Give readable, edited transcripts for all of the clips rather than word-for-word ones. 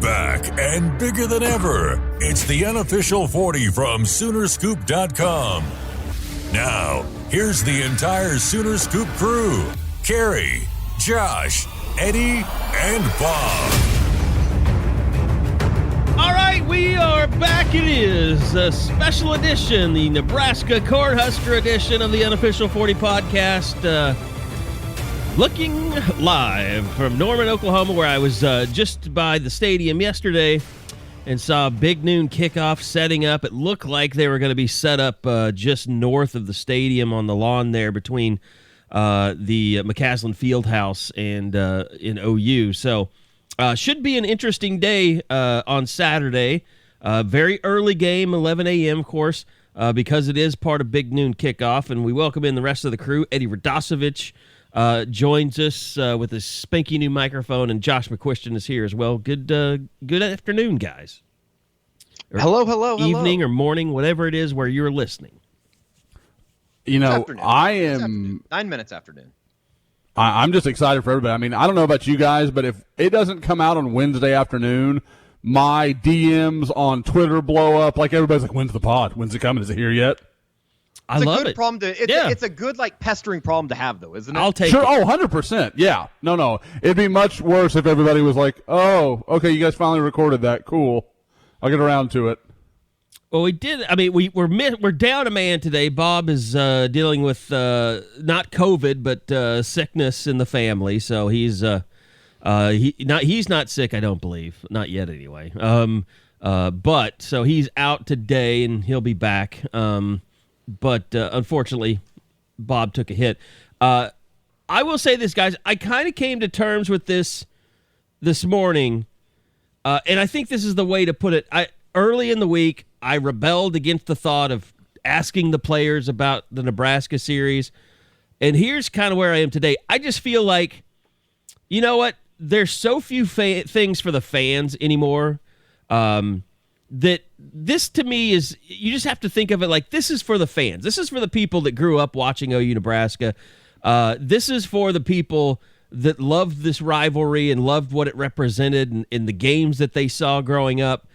back and bigger than ever. It's the unofficial 40 from Soonerscoop.com. Now, here's the entire Sooner Scoop crew. Carey, Josh, Eddie, and Bob. All right, we are back. It is a special edition, the Nebraska Cornhusker edition of the unofficial 40 podcast. Looking live from Norman, Oklahoma, where I was just by the stadium yesterday and saw a big noon kickoff setting up. It looked like they were going to be set up just north of the stadium on the lawn there between the McCaslin Fieldhouse and in OU. So should be an interesting day on Saturday. Very early game, 11 a.m., of course, because it is part of big noon kickoff. And we welcome in the rest of the crew. Eddie Radosevich joins us with his spanky new microphone, and Josh McQuiston is here as well. Good afternoon, guys. Or hello. Evening or morning, whatever it is where you're listening. You know, I am afternoon. 9 minutes after noon. I'm just excited for everybody. I mean, I don't know about you guys, but if it doesn't come out on Wednesday afternoon, my DMs on Twitter blow up. Like everybody's like, "When's the pod? When's it coming? Is it here yet?" I love it. It's a good like pestering problem to have, though, isn't it? I'll take it. Sure. Oh, 100%. Yeah. No. It'd be much worse if everybody was like, "Oh, okay, you guys finally recorded that. Cool. I'll get around to it." Well, we did. I mean, we're down a man today. Bob is dealing with not COVID, but sickness in the family. So he's not sick. I don't believe, not yet anyway. But so he's out today, and he'll be back. But unfortunately, Bob took a hit. I will say this, guys. I kind of came to terms with this morning, and I think this is the way to put it. Early in the week, I rebelled against the thought of asking the players about the Nebraska series, and here's kind of where I am today. I just feel like, you know what? There's so few things for the fans anymore. That this to me is, you just have to think of it like this is for the fans. This is for the people that grew up watching OU Nebraska. This is for the people that loved this rivalry and loved what it represented in the games that they saw growing up.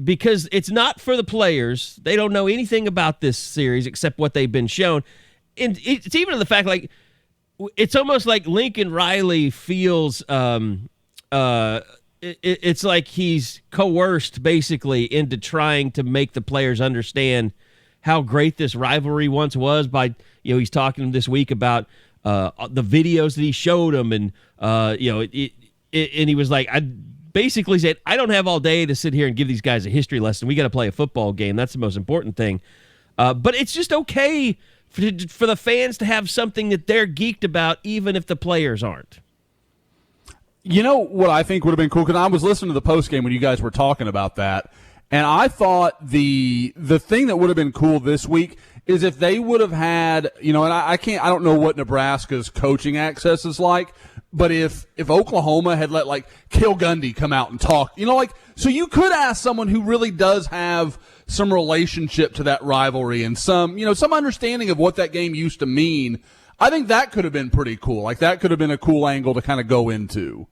Because it's not for the players. They don't know anything about this series except what they've been shown. And it's even the fact, like, it's almost like Lincoln Riley feels it's like he's coerced basically into trying to make the players understand how great this rivalry once was by, he's talking this week about the videos that he showed them, and and he was like, I basically said, I don't have all day to sit here and give these guys a history lesson. We got to play a football game. That's the most important thing. But it's just okay for the fans to have something that they're geeked about, even if the players aren't. You know what I think would have been cool? Because I was listening to the post game when you guys were talking about that, and I thought the thing that would have been cool this week is if they would have had, and I don't know what Nebraska's coaching access is like, but if Oklahoma had let like Kill Gundy come out and talk, so you could ask someone who really does have some relationship to that rivalry and some understanding of what that game used to mean. I think that could have been pretty cool. Like, that could have been a cool angle to kind of go into.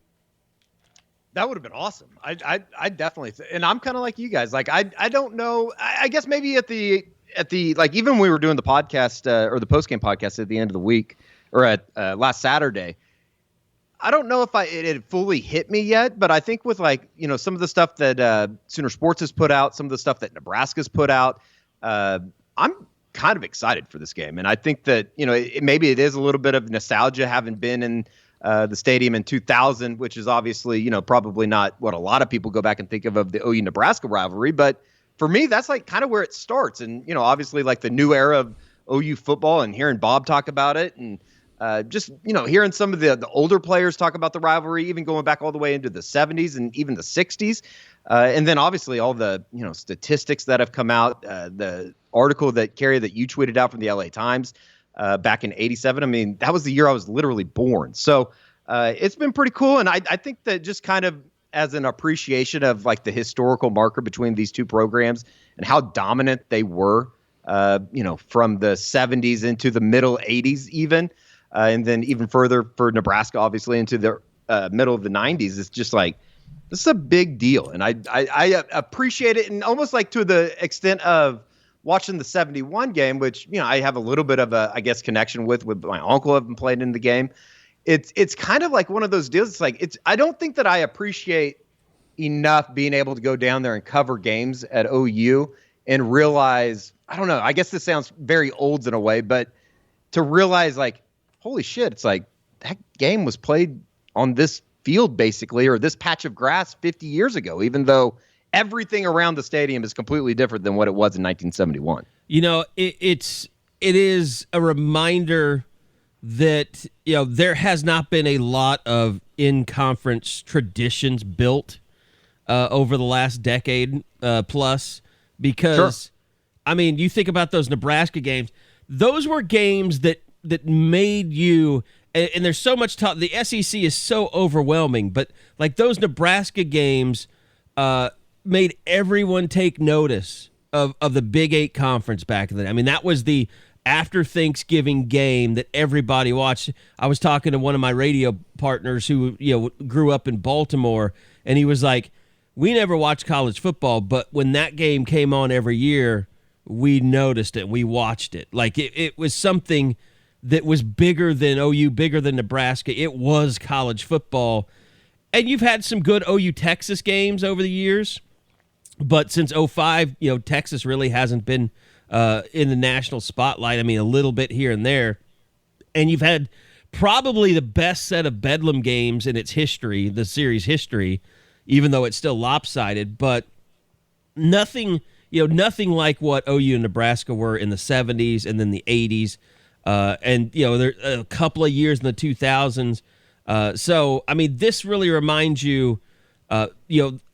That would have been awesome. I definitely, and I'm kind of like you guys. Like, I don't know. I guess maybe at the like, even when we were doing the podcast or the postgame podcast at the end of the week or at last Saturday, I don't know if it had fully hit me yet, but I think with like, some of the stuff that Sooner Sports has put out, some of the stuff that Nebraska's put out, I'm kind of excited for this game. And I think that, maybe it is a little bit of nostalgia having been in the stadium in 2000, which is obviously, probably not what a lot of people go back and think of the OU Nebraska rivalry. But for me, that's like kind of where it starts. And, obviously like the new era of OU football and hearing Bob talk about it and just, hearing some of the older players talk about the rivalry, even going back all the way into the 70s and even the 60s. And then obviously all the, statistics that have come out, the article that Carey that you tweeted out from the LA Times back in 87. I mean, that was the year I was literally born. So it's been pretty cool. And I think that just kind of as an appreciation of like the historical marker between these two programs and how dominant they were, from the 70s into the middle 80s even. And then even further for Nebraska, obviously into the middle of the 90s. It's just like, This is a big deal, and I appreciate it, and almost like to the extent of watching the 71 game, which I have a little bit of a connection with my uncle having played in the game. It's kind of like one of those deals. It's like I don't think that I appreciate enough being able to go down there and cover games at OU and realize, I don't know, I guess this sounds very old in a way, but to realize like, holy shit, it's like that game was played on this field basically, or this patch of grass 50 years ago, even though everything around the stadium is completely different than what it was in 1971. It is a reminder that there has not been a lot of in-conference traditions built over the last decade plus, because sure. I mean, you think about those Nebraska games; those were games that made you. And there's so much talk. The SEC is so overwhelming, but like those Nebraska games made everyone take notice of the Big 8 conference back then. I mean, that was the after Thanksgiving game that everybody watched. I was talking to one of my radio partners who grew up in Baltimore, and he was like, "We never watched college football, but when that game came on every year, we noticed it. We watched it. Like it was something that was bigger than OU, bigger than Nebraska. It was college football." And you've had some good OU Texas games over the years, but since 05, Texas really hasn't been in the national spotlight. I mean, a little bit here and there. And you've had probably the best set of Bedlam games in its history, the series history, even though it's still lopsided, but nothing like what OU and Nebraska were in the 70s and then the 80s. And there a couple of years in the 2000s. So, I mean, this really reminds you, I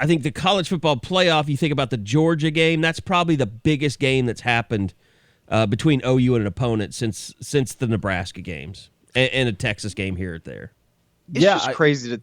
think the college football playoff, you think about the Georgia game, that's probably the biggest game that's happened between OU and an opponent since the Nebraska games and a Texas game here or there. It's just crazy to...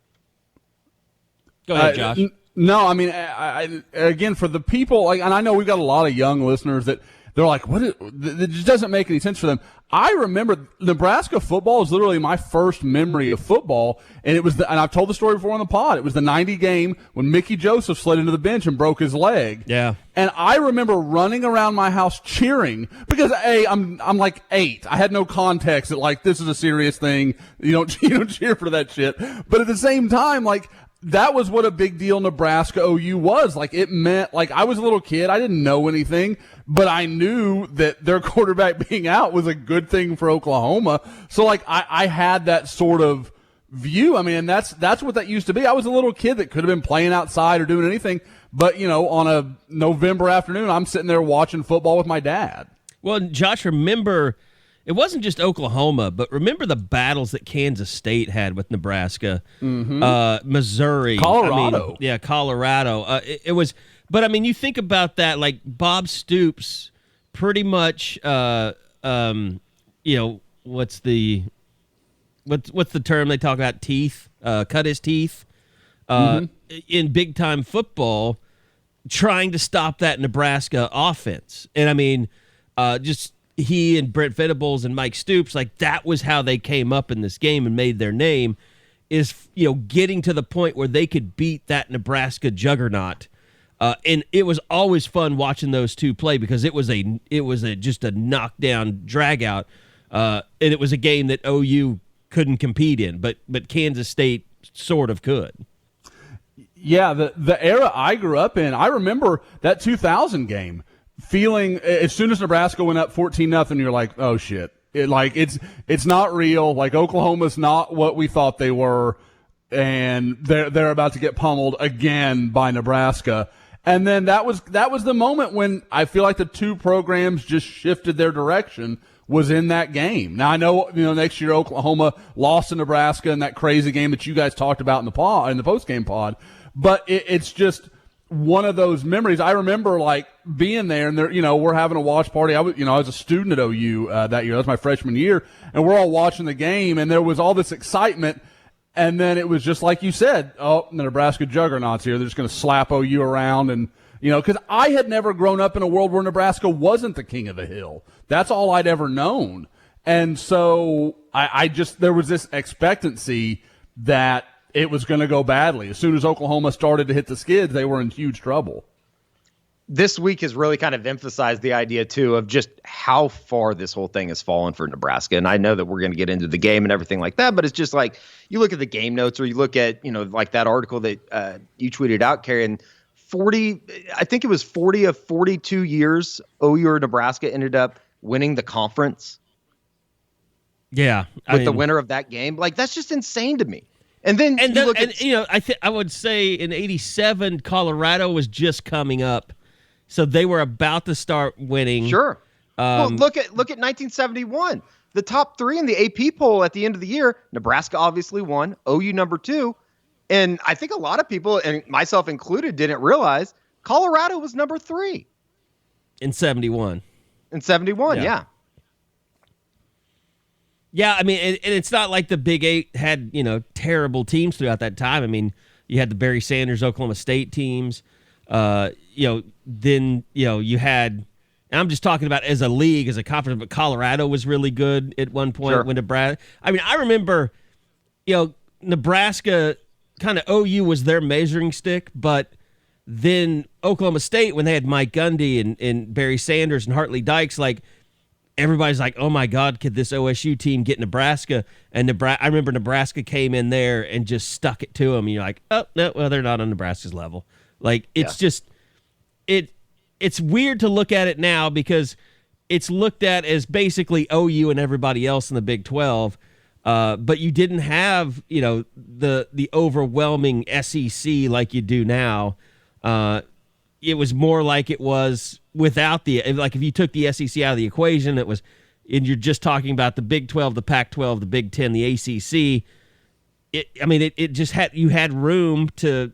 Go ahead, Josh. No, I mean, I again, for the people, like, and I know we've got a lot of young listeners that they're like, it just doesn't make any sense for them. I remember Nebraska football is literally my first memory of football, and it was and I've told the story before on the pod. It was the 90 game when Mickey Joseph slid into the bench and broke his leg. Yeah. And I remember running around my house cheering because I'm like 8. I had no context that like this is a serious thing. You don't cheer for that shit. But at the same time, like, that was what a big deal Nebraska OU was. Like, it meant, like, I was a little kid. I didn't know anything, but I knew that their quarterback being out was a good thing for Oklahoma. So, like, I had that sort of view. I mean, and that's what that used to be. I was a little kid that could have been playing outside or doing anything. But, on a November afternoon, I'm sitting there watching football with my dad. Well, Josh, remember, it wasn't just Oklahoma, but remember the battles that Kansas State had with Nebraska, Missouri, Colorado. Colorado. It was, but I mean, you think about that, like Bob Stoops, pretty much. What's the term they talk about? Teeth, cut his teeth in big time football, trying to stop that Nebraska offense, and I mean, just. He and Brent Venables and Mike Stoops, like that was how they came up in this game and made their name, is getting to the point where they could beat that Nebraska juggernaut, and it was always fun watching those two play because it was just a knockdown drag out, and it was a game that OU couldn't compete in, but Kansas State sort of could. Yeah, the era I grew up in, I remember that 2000 game. Feeling as soon as Nebraska went up 14-0, you're like, oh shit! It's not real. Like Oklahoma's not what we thought they were, and they're about to get pummeled again by Nebraska. And then that was the moment when I feel like the two programs just shifted their direction. Was in that game. Now I know next year Oklahoma lost to Nebraska in that crazy game that you guys talked about in the post game pod, but it's just. One of those memories. I remember like being there and there, we're having a watch party. I was a student at OU that year. That was my freshman year. And we're all watching the game and there was all this excitement. And then it was just like you said, oh, the Nebraska juggernauts here. They're just going to slap OU around. And, cause I had never grown up in a world where Nebraska wasn't the king of the hill. That's all I'd ever known. And so I just, there was this expectancy that it was going to go badly. As soon as Oklahoma started to hit the skids, they were in huge trouble. This week has really kind of emphasized the idea, too, of just how far this whole thing has fallen for Nebraska. And I know that we're going to get into the game and everything like that, but it's just like you look at the game notes or you look at, like that article that you tweeted out, Carey, and 40, I think it was 40 of 42 years, OU or Nebraska ended up winning the conference. Yeah. With the winner of that game. Like, that's just insane to me. And then I would say in 87, Colorado was just coming up. So they were about to start winning. Sure. Well, look at 1971. The top three in the AP poll at the end of the year, Nebraska obviously won, OU number 2. And I think a lot of people, and myself included, didn't realize Colorado was number 3. In 71. Yeah. Yeah, I mean, and it's not like the Big 8 had, terrible teams throughout that time. I mean, you had the Barry Sanders, Oklahoma State teams. Then you had, and I'm just talking about as a league, as a conference, but Colorado was really good at one point. Sure. When Nebraska, I mean, I remember, Nebraska, kind of OU was their measuring stick, but then Oklahoma State, when they had Mike Gundy and Barry Sanders and Hartley Dykes, like, everybody's like, oh my God, could this OSU team get Nebraska? And I remember Nebraska came in there and just stuck it to them. And you're like, oh no, well, they're not on Nebraska's level. Like, it's just, it's weird to look at it now because it's looked at as basically OU and everybody else in the Big 12. But you didn't have, the overwhelming SEC like you do now. It was more like it was without like if you took the SEC out of the equation, it was, and you're just talking about the Big 12, the Pac-12, the Big 10, the ACC. It just you had room to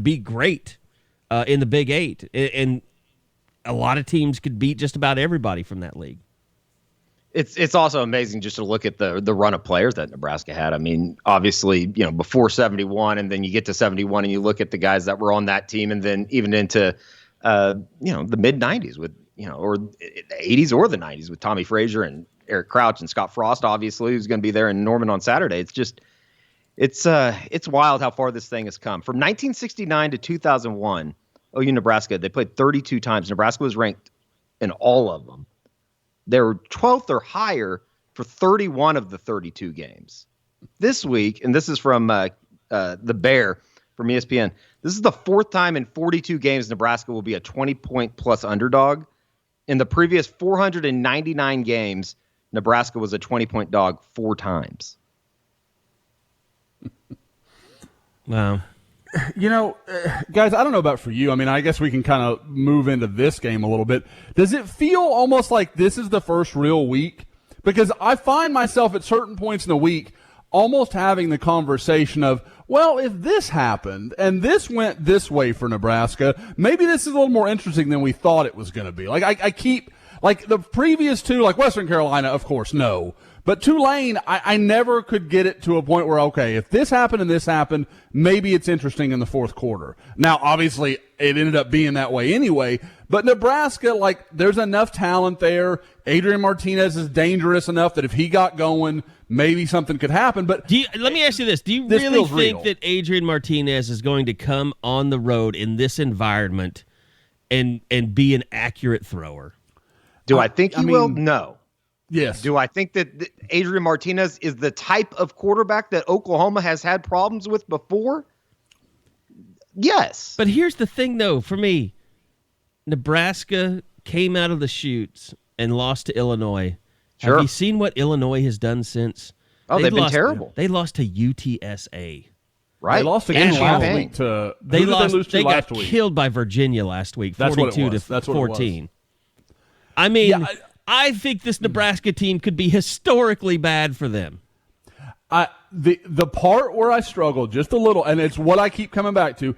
be great in the Big 8, and a lot of teams could beat just about everybody from that league. It's also amazing just to look at the run of players that Nebraska had. I mean, obviously, before 71, and then you get to 71 and you look at the guys that were on that team, and then even into the mid 90s with or the 80s or the 90s with Tommy Frazier and Eric Crouch and Scott Frost, obviously, who's going to be there in Norman on Saturday. It's just it's wild how far this thing has come. From 1969 to 2001, OU Nebraska, they played 32 times. Nebraska was ranked in all of them. They were 12th or higher for 31 of the 32 games. This week, and this is from The Bear from ESPN, this is the 4th time in 42 games Nebraska will be a 20-point plus underdog. In the previous 499 games, Nebraska was a 20-point dog 4 times. Wow. Guys, I don't know about for you. I mean, I guess we can kind of move into this game a little bit. Does it feel almost like this is the first real week? Because I find myself at certain points in the week almost having the conversation of, well, if this happened and this went this way for Nebraska, maybe this is a little more interesting than we thought it was going to be. Like, I keep, like the previous two, like Western Carolina, of course, no. But Tulane, I never could get it to a point where, okay, if this happened and this happened, maybe it's interesting in the fourth quarter. Now, obviously, it ended up being that way anyway. But Nebraska, like, there's enough talent there. Adrian Martinez is dangerous enough that if he got going, maybe something could happen. But let me ask you this. Do you really think that Adrian Martinez is going to come on the road in this environment and be an accurate thrower? Do I think he will? No. Yes. Do I think that Adrian Martinez is the type of quarterback that Oklahoma has had problems with before? Yes. But here's the thing, though, for me. Nebraska came out of the chutes and lost to Illinois. Sure. Have you seen what Illinois has done since? Oh, they've been terrible. They lost to UTSA. Right. They lost again last week to They got killed by Virginia last week, 42 to 14. I mean, yeah, I think this Nebraska team could be historically bad for them. The part where I struggle just a little, and it's what I keep coming back to,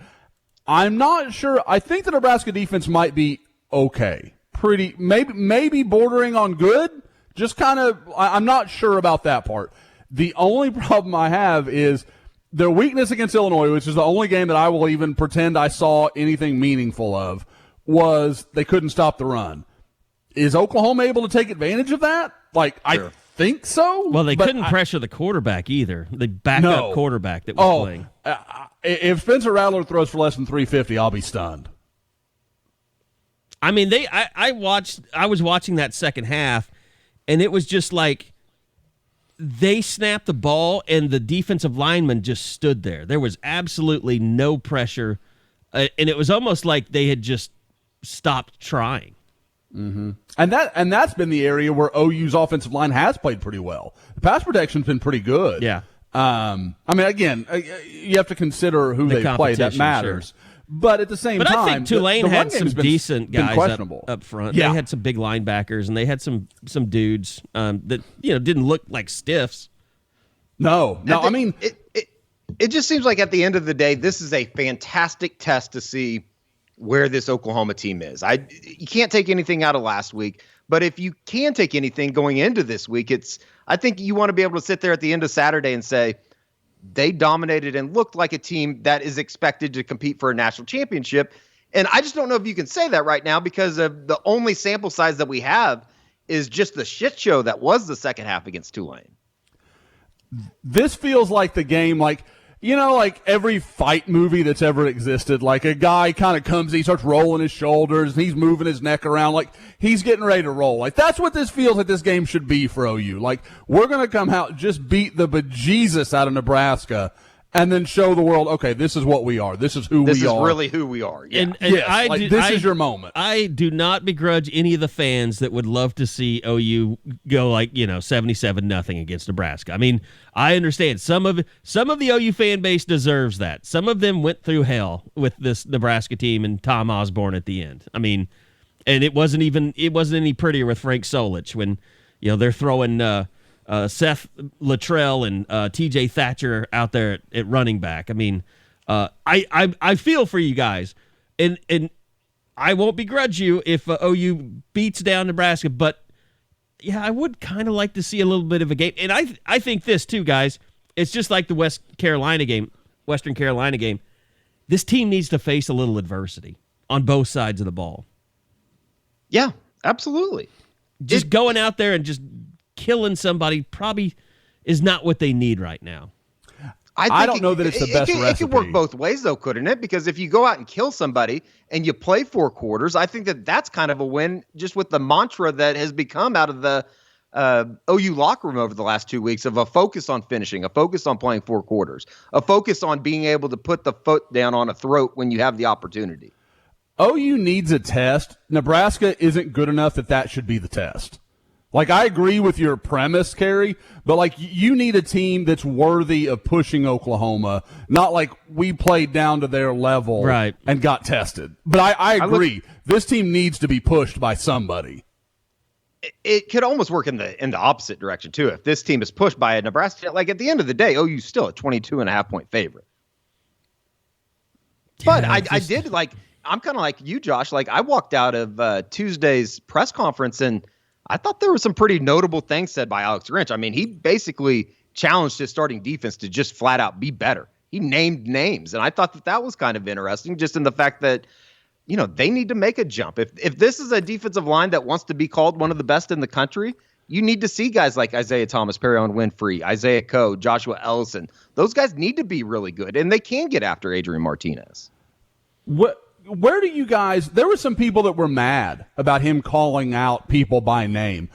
I'm not sure. I think the Nebraska defense might be okay. Pretty, maybe bordering on good. Just kind of, I'm not sure about that part. The only problem I have is their weakness against Illinois, which is the only game that I will even pretend I saw anything meaningful of, was they couldn't stop the run. Is Oklahoma able to take advantage of that? Like, sure. I think so. Well, they couldn't pressure the quarterback either. The backup quarterback that was playing. If Spencer Rattler throws for less than 350, I'll be stunned. I mean, I was watching that second half, and it was just like they snapped the ball, and the defensive lineman just stood there. There was absolutely no pressure, and it was almost like they had just stopped trying. Mm-hmm. And that's been the area where OU's offensive line has played pretty well. The pass protection's been pretty good. Yeah. I mean, again, you have to consider who they play. That matters. Sure. But at the same time, I think Tulane had some decent guys up front. Yeah. They had some big linebackers, and they had some dudes that didn't look like stiffs. No. I mean, it just seems like at the end of the day, this is a fantastic test to see where this Oklahoma team is. You can't take anything out of last week, but if you can take anything going into this week, I think you want to be able to sit there at the end of Saturday and say they dominated and looked like a team that is expected to compete for a national championship. And I just don't know if you can say that right now because of the only sample size that we have is just the shit show that was the second half against Tulane. This feels like the game, like every fight movie that's ever existed, like a guy kind of comes, he starts rolling his shoulders, and he's moving his neck around like he's getting ready to roll. Like, that's what this feels like this game should be for OU. Like, we're going to come out, just beat the bejesus out of Nebraska, and then show the world, okay, this is what we are. This is who we are. This is really who we are. Yeah. And yes, this is your moment. I do not begrudge any of the fans that would love to see OU go 77-0 against Nebraska. I mean, I understand some of the OU fan base deserves that. Some of them went through hell with this Nebraska team and Tom Osborne at the end. I mean, and it wasn't any prettier with Frank Solich when they're throwing Seth Luttrell and T.J. Thatcher out there at running back. I mean, I feel for you guys, and I won't begrudge you if OU beats down Nebraska, but yeah, I would kind of like to see a little bit of a game. And I think this too, guys. It's just like the Western Carolina game. This team needs to face a little adversity on both sides of the ball. Yeah, absolutely. Just going out there and just killing somebody probably is not what they need right now. I don't know that it's the best recipe. It could work both ways, though, couldn't it? Because if you go out and kill somebody and you play 4 quarters, I think that's kind of a win just with the mantra that has become out of the OU locker room over the last 2 weeks of a focus on finishing, a focus on playing 4 quarters, a focus on being able to put the foot down on a throat when you have the opportunity. OU needs a test. Nebraska isn't good enough that should be the test. Like, I agree with your premise, Carey, but, you need a team that's worthy of pushing Oklahoma, not like we played down to their level and got tested. But I agree. This team needs to be pushed by somebody. It could almost work in the opposite direction, too. If this team is pushed by a Nebraska, at the end of the day, OU's still a 22.5-point favorite. But I'm kind of like you, Josh. I walked out of Tuesday's press conference and I thought there were some pretty notable things said by Alex Grinch. I mean, he basically challenged his starting defense to just flat out be better. He named names, and I thought that was kind of interesting just in the fact that, they need to make a jump. If this is a defensive line that wants to be called one of the best in the country, you need to see guys like Isaiah Thomas, Perion Winfrey, Isaiah Coe, Joshua Ellison. Those guys need to be really good, and they can get after Adrian Martinez. Where do you guys – there were some people that were mad about him calling out people by name.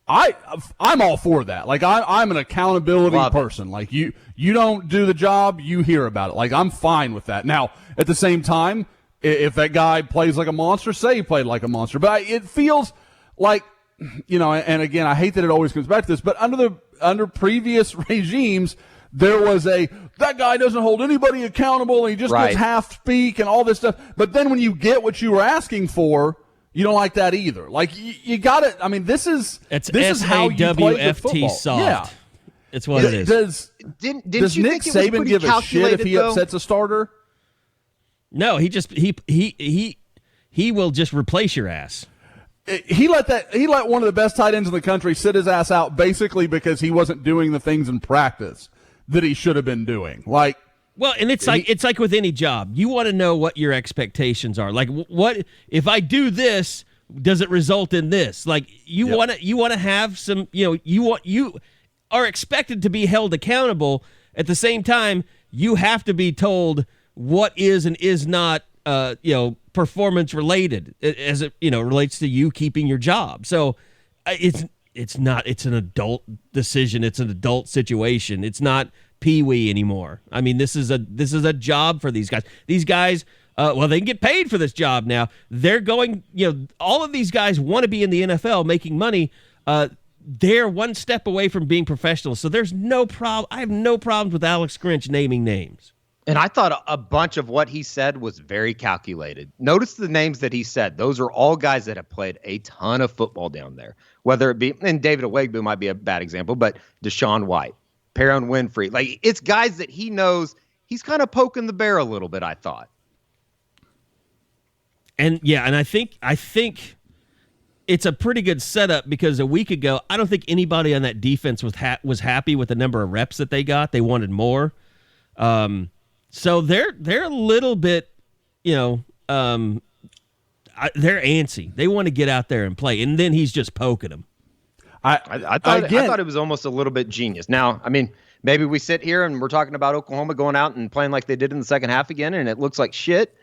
I'm all for that. I'm an accountability person. You don't do the job, you hear about it. I'm fine with that. Now, at the same time, if that guy plays like a monster, say he played like a monster. But it feels like – and again, I hate that it always comes back to this, but under previous regimes – there was that guy doesn't hold anybody accountable, and he just gets half speak and all this stuff. But then when you get what you were asking for, you don't like that either. You got it. I mean, this is how you play the football. Soft. Yeah, it's what it is. Does Nick Saban give a shit if he upsets a starter? No, he will just replace your ass. He let one of the best tight ends in the country sit his ass out basically because he wasn't doing the things in practice that he should have been doing. Well, and it's like with any job. You want to know what your expectations are. What if I do this, does it result in this? Like you want to have some, you are expected to be held accountable. At the same time, you have to be told what is and is not, performance related as it, relates to you keeping your job. So it's an adult decision. It's an adult situation. It's not pee-wee anymore. I mean, this is a job for these guys. These guys, they can get paid for this job now. They're going, all of these guys want to be in the NFL making money. They're one step away from being professionals. So there's no problem. I have no problems with Alex Grinch naming names. And I thought a bunch of what he said was very calculated. Notice the names that he said. Those are all guys that have played a ton of football down there. Whether it be, and David Owegbu might be a bad example, but Deshaun White, Perrin Winfrey. Like, it's guys that he knows he's kind of poking the bear a little bit, I thought. And I think it's a pretty good setup because a week ago, I don't think anybody on that defense was happy with the number of reps that they got. They wanted more. So they're a little bit, they're antsy. They want to get out there and play, and then he's just poking them. I thought it was almost a little bit genius. Now, I mean, maybe we sit here and we're talking about Oklahoma going out and playing like they did in the second half again, and it looks like shit,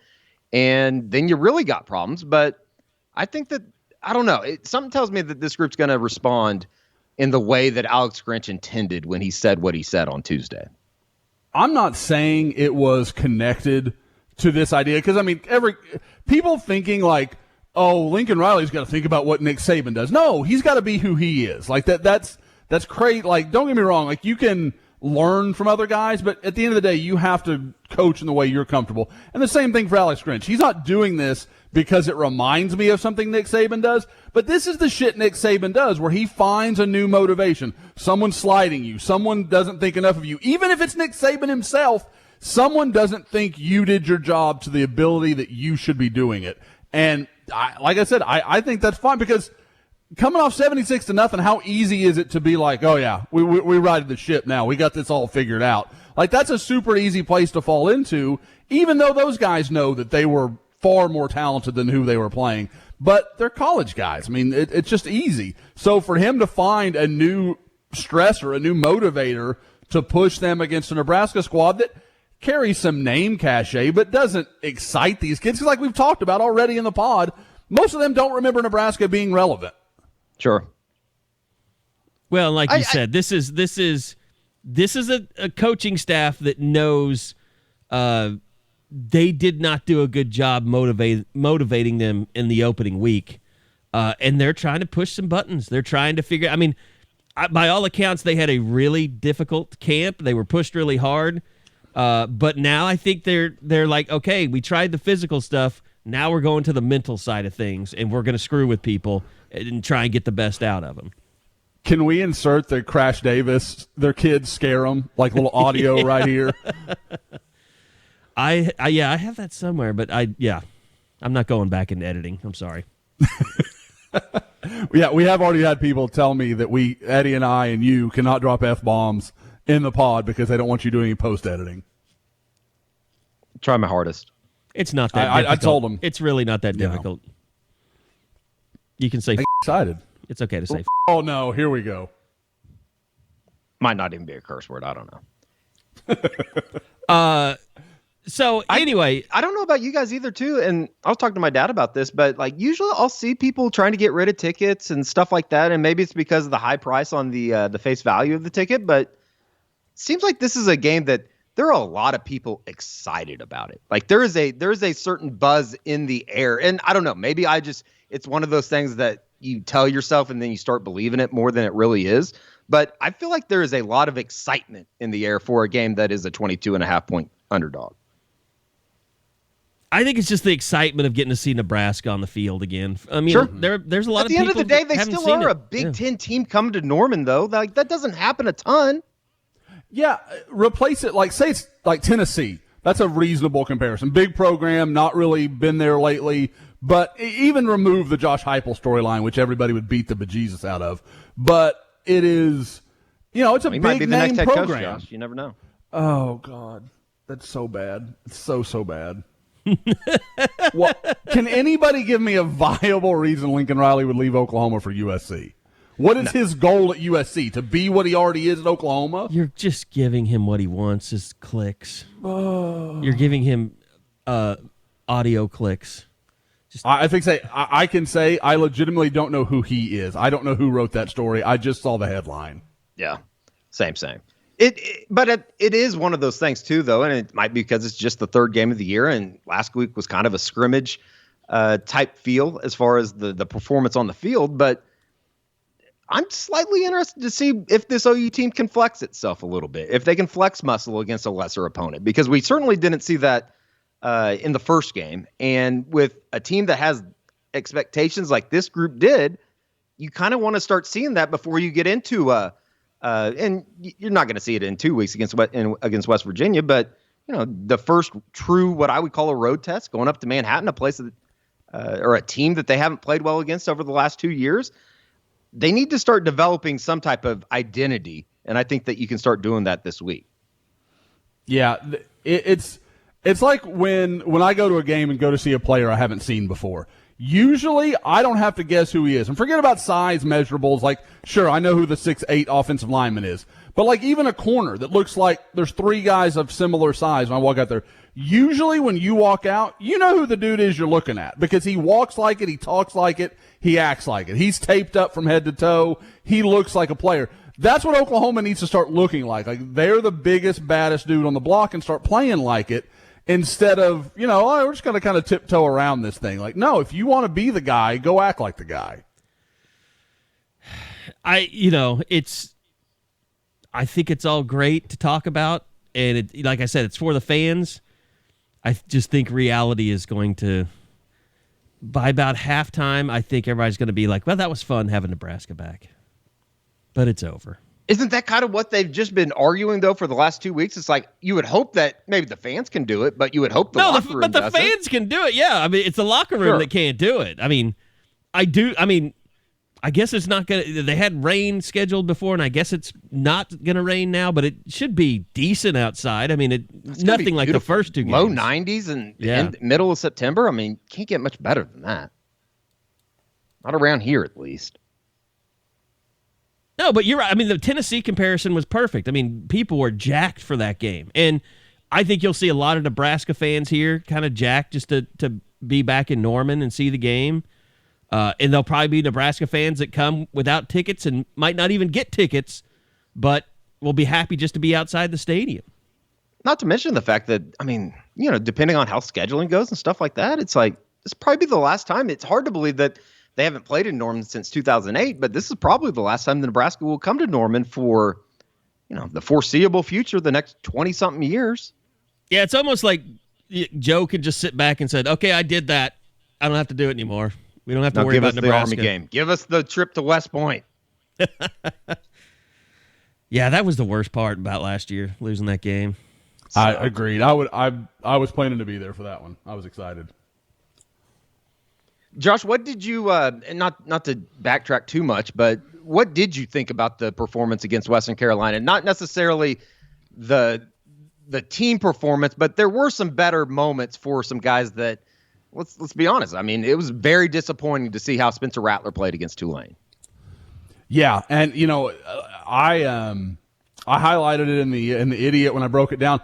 and then you really got problems. But I think that, I don't know, something tells me that this group's going to respond in the way that Alex Grinch intended when he said what he said on Tuesday. I'm not saying it was connected to this idea because, I mean, people thinking like, oh, Lincoln Riley's got to think about what Nick Saban does. No, he's got to be who he is. Like that's great. Like, don't get me wrong. Like, you can learn from other guys, but at the end of the day, you have to coach in the way you're comfortable. And the same thing for Alex Grinch. He's not doing this because it reminds me of something Nick Saban does, but this is the shit Nick Saban does where he finds a new motivation. Someone sliding you. Someone doesn't think enough of you. Even if it's Nick Saban himself, someone doesn't think you did your job to the ability that you should be doing it. And like I said, I think that's fine because coming off 76-0, how easy is it to be like, oh yeah, we righted the ship now. We got this all figured out. Like, that's a super easy place to fall into, even though those guys know that they were far more talented than who they were playing. But they're college guys. I mean, it's just easy. So for him to find a new stressor, a new motivator to push them against a Nebraska squad that carries some name cachet but doesn't excite these kids, because like we've talked about already in the pod, most of them don't remember Nebraska being relevant. Sure. Well, like you said, this is a coaching staff that knows they did not do a good job motivating them in the opening week, and they're trying to push some buttons. They're trying to figure. I mean, by all accounts, they had a really difficult camp. They were pushed really hard, but now I think they're like, okay, we tried the physical stuff. Now we're going to the mental side of things, and we're going to screw with people and try and get the best out of them. Can we insert the Crash Davis, their kids scare them, like little audio right here? I have that somewhere, but I'm not going back into editing. I'm sorry. Yeah, we have already had people tell me that Eddie and I and you cannot drop F-bombs in the pod because they don't want you doing any post-editing. Try my hardest. It's not that difficult. I told them. It's really not that difficult. You can say excited. It's okay to say Oh, no, here we go. Might not even be a curse word. I don't know. So anyway, I don't know about you guys either too. And I was talking to my dad about this, but like usually I'll see people trying to get rid of tickets and stuff like that. And maybe it's because of the high price on the face value of the ticket, but it seems like this is a game that there are a lot of people excited about it. Like there is a certain buzz in the air. And I don't know, maybe it's one of those things that you tell yourself and then you start believing it more than it really is. But I feel like there is a lot of excitement in the air for a game that is a 22.5 point underdog. I think it's just the excitement of getting to see Nebraska on the field again. I mean, sure. There's a lot of people. At the end of the day, they still are a Big Ten team coming to Norman, though. Like that doesn't happen a ton. Yeah, replace it like say it's like Tennessee. That's a reasonable comparison. Big program, not really been there lately. But even remove the Josh Heupel storyline, which everybody would beat the bejesus out of. But it is, it's a big might be the name next head program. Coach, Josh. You never know. Oh God, that's so bad. It's so bad. Well, can anybody give me a viable reason Lincoln Riley would leave Oklahoma for USC? What is his goal at USC? To be what he already is at Oklahoma? You're just giving him what he wants, his clicks. You're giving him audio clicks. I can say I legitimately don't know who he is. I don't know who wrote that story. I just saw the headline. Yeah, same. But it is one of those things too, though, and it might be because it's just the third game of the year, and last week was kind of a scrimmage type feel as far as the performance on the field. But I'm slightly interested to see if this OU team can flex itself a little bit, if they can flex muscle against a lesser opponent, because we certainly didn't see that in the first game. And with a team that has expectations like this group did, you kind of want to start seeing that before you get into and you're not going to see it in 2 weeks against West Virginia, but the first true, what I would call a road test, going up to Manhattan, a place that, or a team that they haven't played well against over the last 2 years. They need to start developing some type of identity, and I think that you can start doing that this week. Yeah, it's like when I go to a game and go to see a player I haven't seen before. Usually, I don't have to guess who he is. And forget about size measurables. Like, sure, I know who the 6'8" offensive lineman is. But, like, even a corner that looks like there's three guys of similar size when I walk out there. Usually, when you walk out, you know who the dude is you're looking at because he walks like it, he talks like it, he acts like it. He's taped up from head to toe. He looks like a player. That's what Oklahoma needs to start looking like. Like, they're the biggest, baddest dude on the block and start playing like it. Instead of, we're just going to kind of tiptoe around this thing. Like, no, if you want to be the guy, go act like the guy. I think it's all great to talk about. And like I said, it's for the fans. I just think reality is going to, by about halftime, I think everybody's going to be like, well, that was fun having Nebraska back. But it's over. Isn't that kind of what they've just been arguing, though, for the last 2 weeks? It's like you would hope that maybe the fans can do it, but you would hope the locker room does it. But the fans can do it, yeah. I mean, it's the locker room that can't do it. I mean, I guess it's not going to – they had rain scheduled before, and I guess it's not going to rain now, but it should be decent outside. I mean, nothing like the first two games. Low 90s and middle of September. I mean, can't get much better than that. Not around here, at least. No, but you're right. I mean, the Tennessee comparison was perfect. I mean, people were jacked for that game. And I think you'll see a lot of Nebraska fans here kind of jacked just to be back in Norman and see the game. And there'll probably be Nebraska fans that come without tickets and might not even get tickets, but will be happy just to be outside the stadium. Not to mention the fact that, depending on how scheduling goes and stuff like that, it's like, this probably be the last time. It's hard to believe that they haven't played in Norman since 2008, but this is probably the last time the Nebraska will come to Norman for, the foreseeable future, the next 20-something years. Yeah, it's almost like Joe could just sit back and said, okay, I did that. I don't have to do it anymore. We don't have to worry about Nebraska. Give us the Army game. Give us the trip to West Point. Yeah, that was the worst part about last year, losing that game. So. I agreed. I was planning to be there for that one. I was excited. Josh, what did you and not to backtrack too much, but what did you think about the performance against Western Carolina? Not necessarily the team performance, but there were some better moments for some guys that let's be honest. I mean, it was very disappointing to see how Spencer Rattler played against Tulane. Yeah, and I highlighted it in the idiot when I broke it down.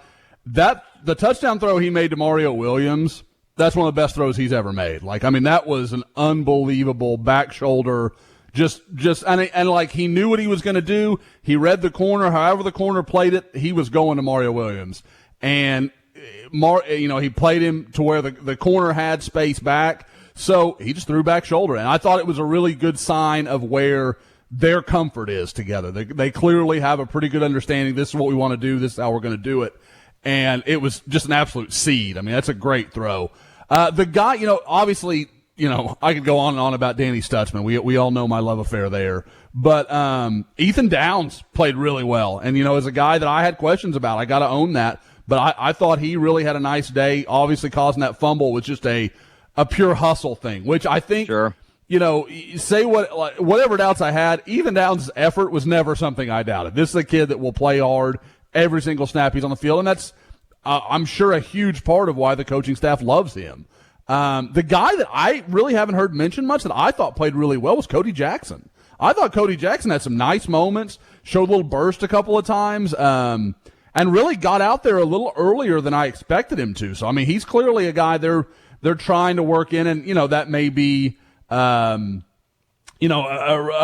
That the touchdown throw he made to Mario Williams, that's one of the best throws he's ever made. That was an unbelievable back shoulder. And like he knew what he was going to do. He read the corner. However the corner played it, he was going to Mario Williams. And he played him to where the corner had space back. So he just threw back shoulder. And I thought it was a really good sign of where their comfort is together. They clearly have a pretty good understanding. This is what we want to do. This is how we're going to do it. And it was just an absolute seed. I mean, that's a great throw. The guy, obviously, I could go on and on about Danny Stutzman. We all know my love affair there. But Ethan Downs played really well. And, as a guy that I had questions about, I got to own that. But I thought he really had a nice day. Obviously, causing that fumble was just a pure hustle thing, which I think, sure. Say whatever doubts I had, Ethan Downs' effort was never something I doubted. This is a kid that will play hard every single snap he's on the field, and that's, I'm sure, a huge part of why the coaching staff loves him. The guy that I really haven't heard mentioned much that I thought played really well was Cody Jackson. I thought Cody Jackson had some nice moments, showed a little burst a couple of times, and really got out there a little earlier than I expected him to. So, I mean, he's clearly a guy they're trying to work in, and, that may be, a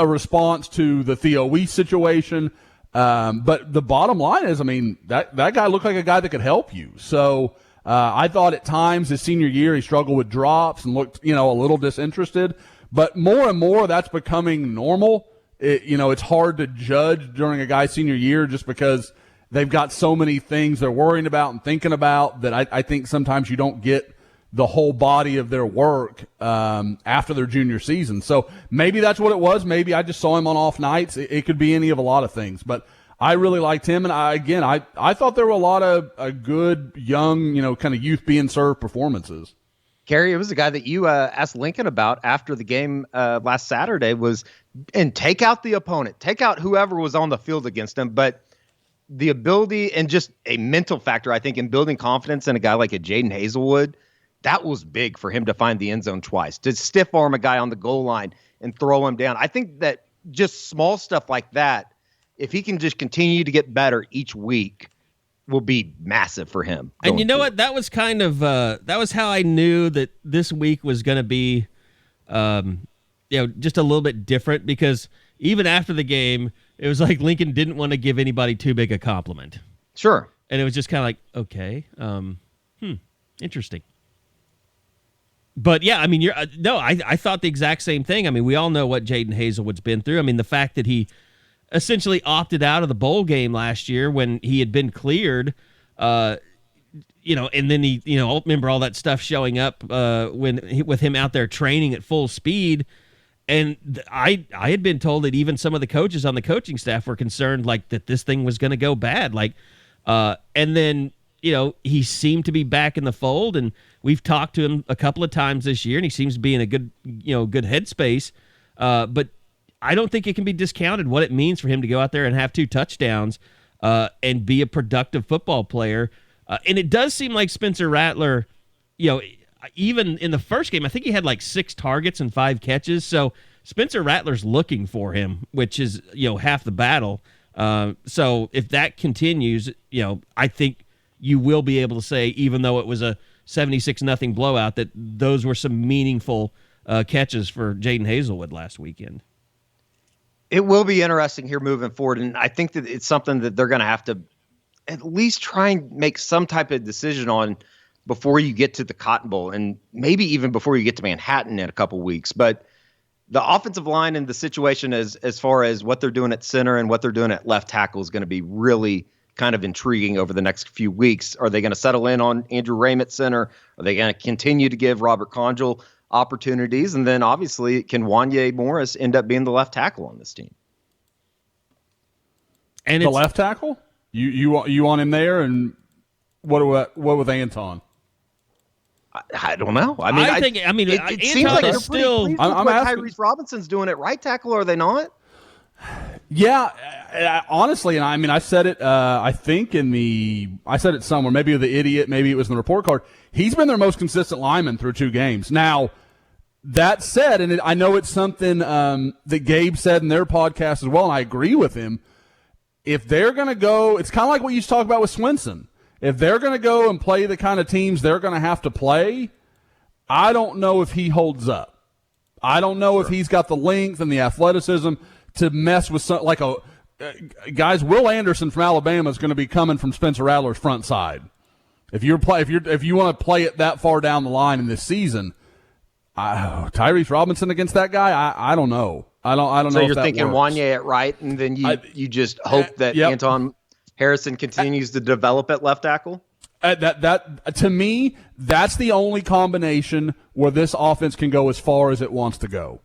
response to the Theo Weiss situation. But the bottom line is, I mean, that guy looked like a guy that could help you. So, I thought at times his senior year he struggled with drops and looked, a little disinterested. But more and more that's becoming normal. It's hard to judge during a guy's senior year just because they've got so many things they're worrying about and thinking about that I think sometimes you don't get the whole body of their work after their junior season. So maybe that's what it was. Maybe I just saw him on off nights. It could be any of a lot of things. But I really liked him, and I thought there were a lot of good young, kind of youth being served performances. Carey, it was the guy that you asked Lincoln about after the game last Saturday and take out the opponent, take out whoever was on the field against him, but the ability and just a mental factor, I think, in building confidence in a guy like a Jaden Hazelwood, that was big for him to find the end zone twice, to stiff arm a guy on the goal line and throw him down. I think that just small stuff like that, if he can just continue to get better each week, will be massive for him. And you know what? That was kind of that was how I knew that this week was going to be, just a little bit different, because even after the game, it was like Lincoln didn't want to give anybody too big a compliment. Sure. And it was just kind of like, okay, interesting. But yeah, I mean, I thought the exact same thing. I mean, we all know what Jaden Hazelwood's been through. I mean, the fact that he essentially opted out of the bowl game last year when he had been cleared, and then he, remember all that stuff showing up with him out there training at full speed. And I had been told that even some of the coaches on the coaching staff were concerned, like, that this thing was going to go bad. Like, and then, he seemed to be back in the fold, and we've talked to him a couple of times this year, and he seems to be in a good headspace. But I don't think it can be discounted what it means for him to go out there and have 2 touchdowns and be a productive football player. And it does seem like Spencer Rattler, even in the first game, I think he had like 6 targets and 5 catches. So Spencer Rattler's looking for him, which is, half the battle. So if that continues, I think you will be able to say, even though it was a 76-0 blowout, that those were some meaningful catches for Jaden Hazelwood last weekend. It will be interesting here moving forward, and I think that it's something that they're going to have to at least try and make some type of decision on before you get to the Cotton Bowl, and maybe even before you get to Manhattan in a couple weeks. But the offensive line and the situation as far as what they're doing at center and what they're doing at left tackle is going to be really kind of intriguing over the next few weeks. Are they going to settle in on Andrew Rame at center? Are they going to continue to give Robert Conjul opportunities? And then obviously, can Wanye Morris end up being the left tackle on this team? And the left tackle? You want him there? And what with Anton? I don't know. I think it seems like they're still. I'm asking. Tyrese Robinson's doing it right tackle, are they not? Yeah, honestly, and I said it. I think I said it somewhere. Maybe the idiot. Maybe it was in the report card. He's been their most consistent lineman through 2 games. Now, that said, and I know it's something that Gabe said in their podcast as well, and I agree with him. If they're going to go, it's kind of like what you used to talk about with Swenson. If they're going to go and play the kind of teams they're going to have to play, I don't know if he holds up. I don't know if he's got the length and the athleticism to mess with some, like guys. Will Anderson from Alabama is going to be coming from Spencer Rattler's front side. If you want to play it that far down the line in this season, Tyrese Robinson against that guy, I don't know. I don't know. So you're if that thinking works. Wanye at right, and then you just hope that Anton Harrison continues to develop at left tackle? That to me, that's the only combination where this offense can go as far as it wants to go.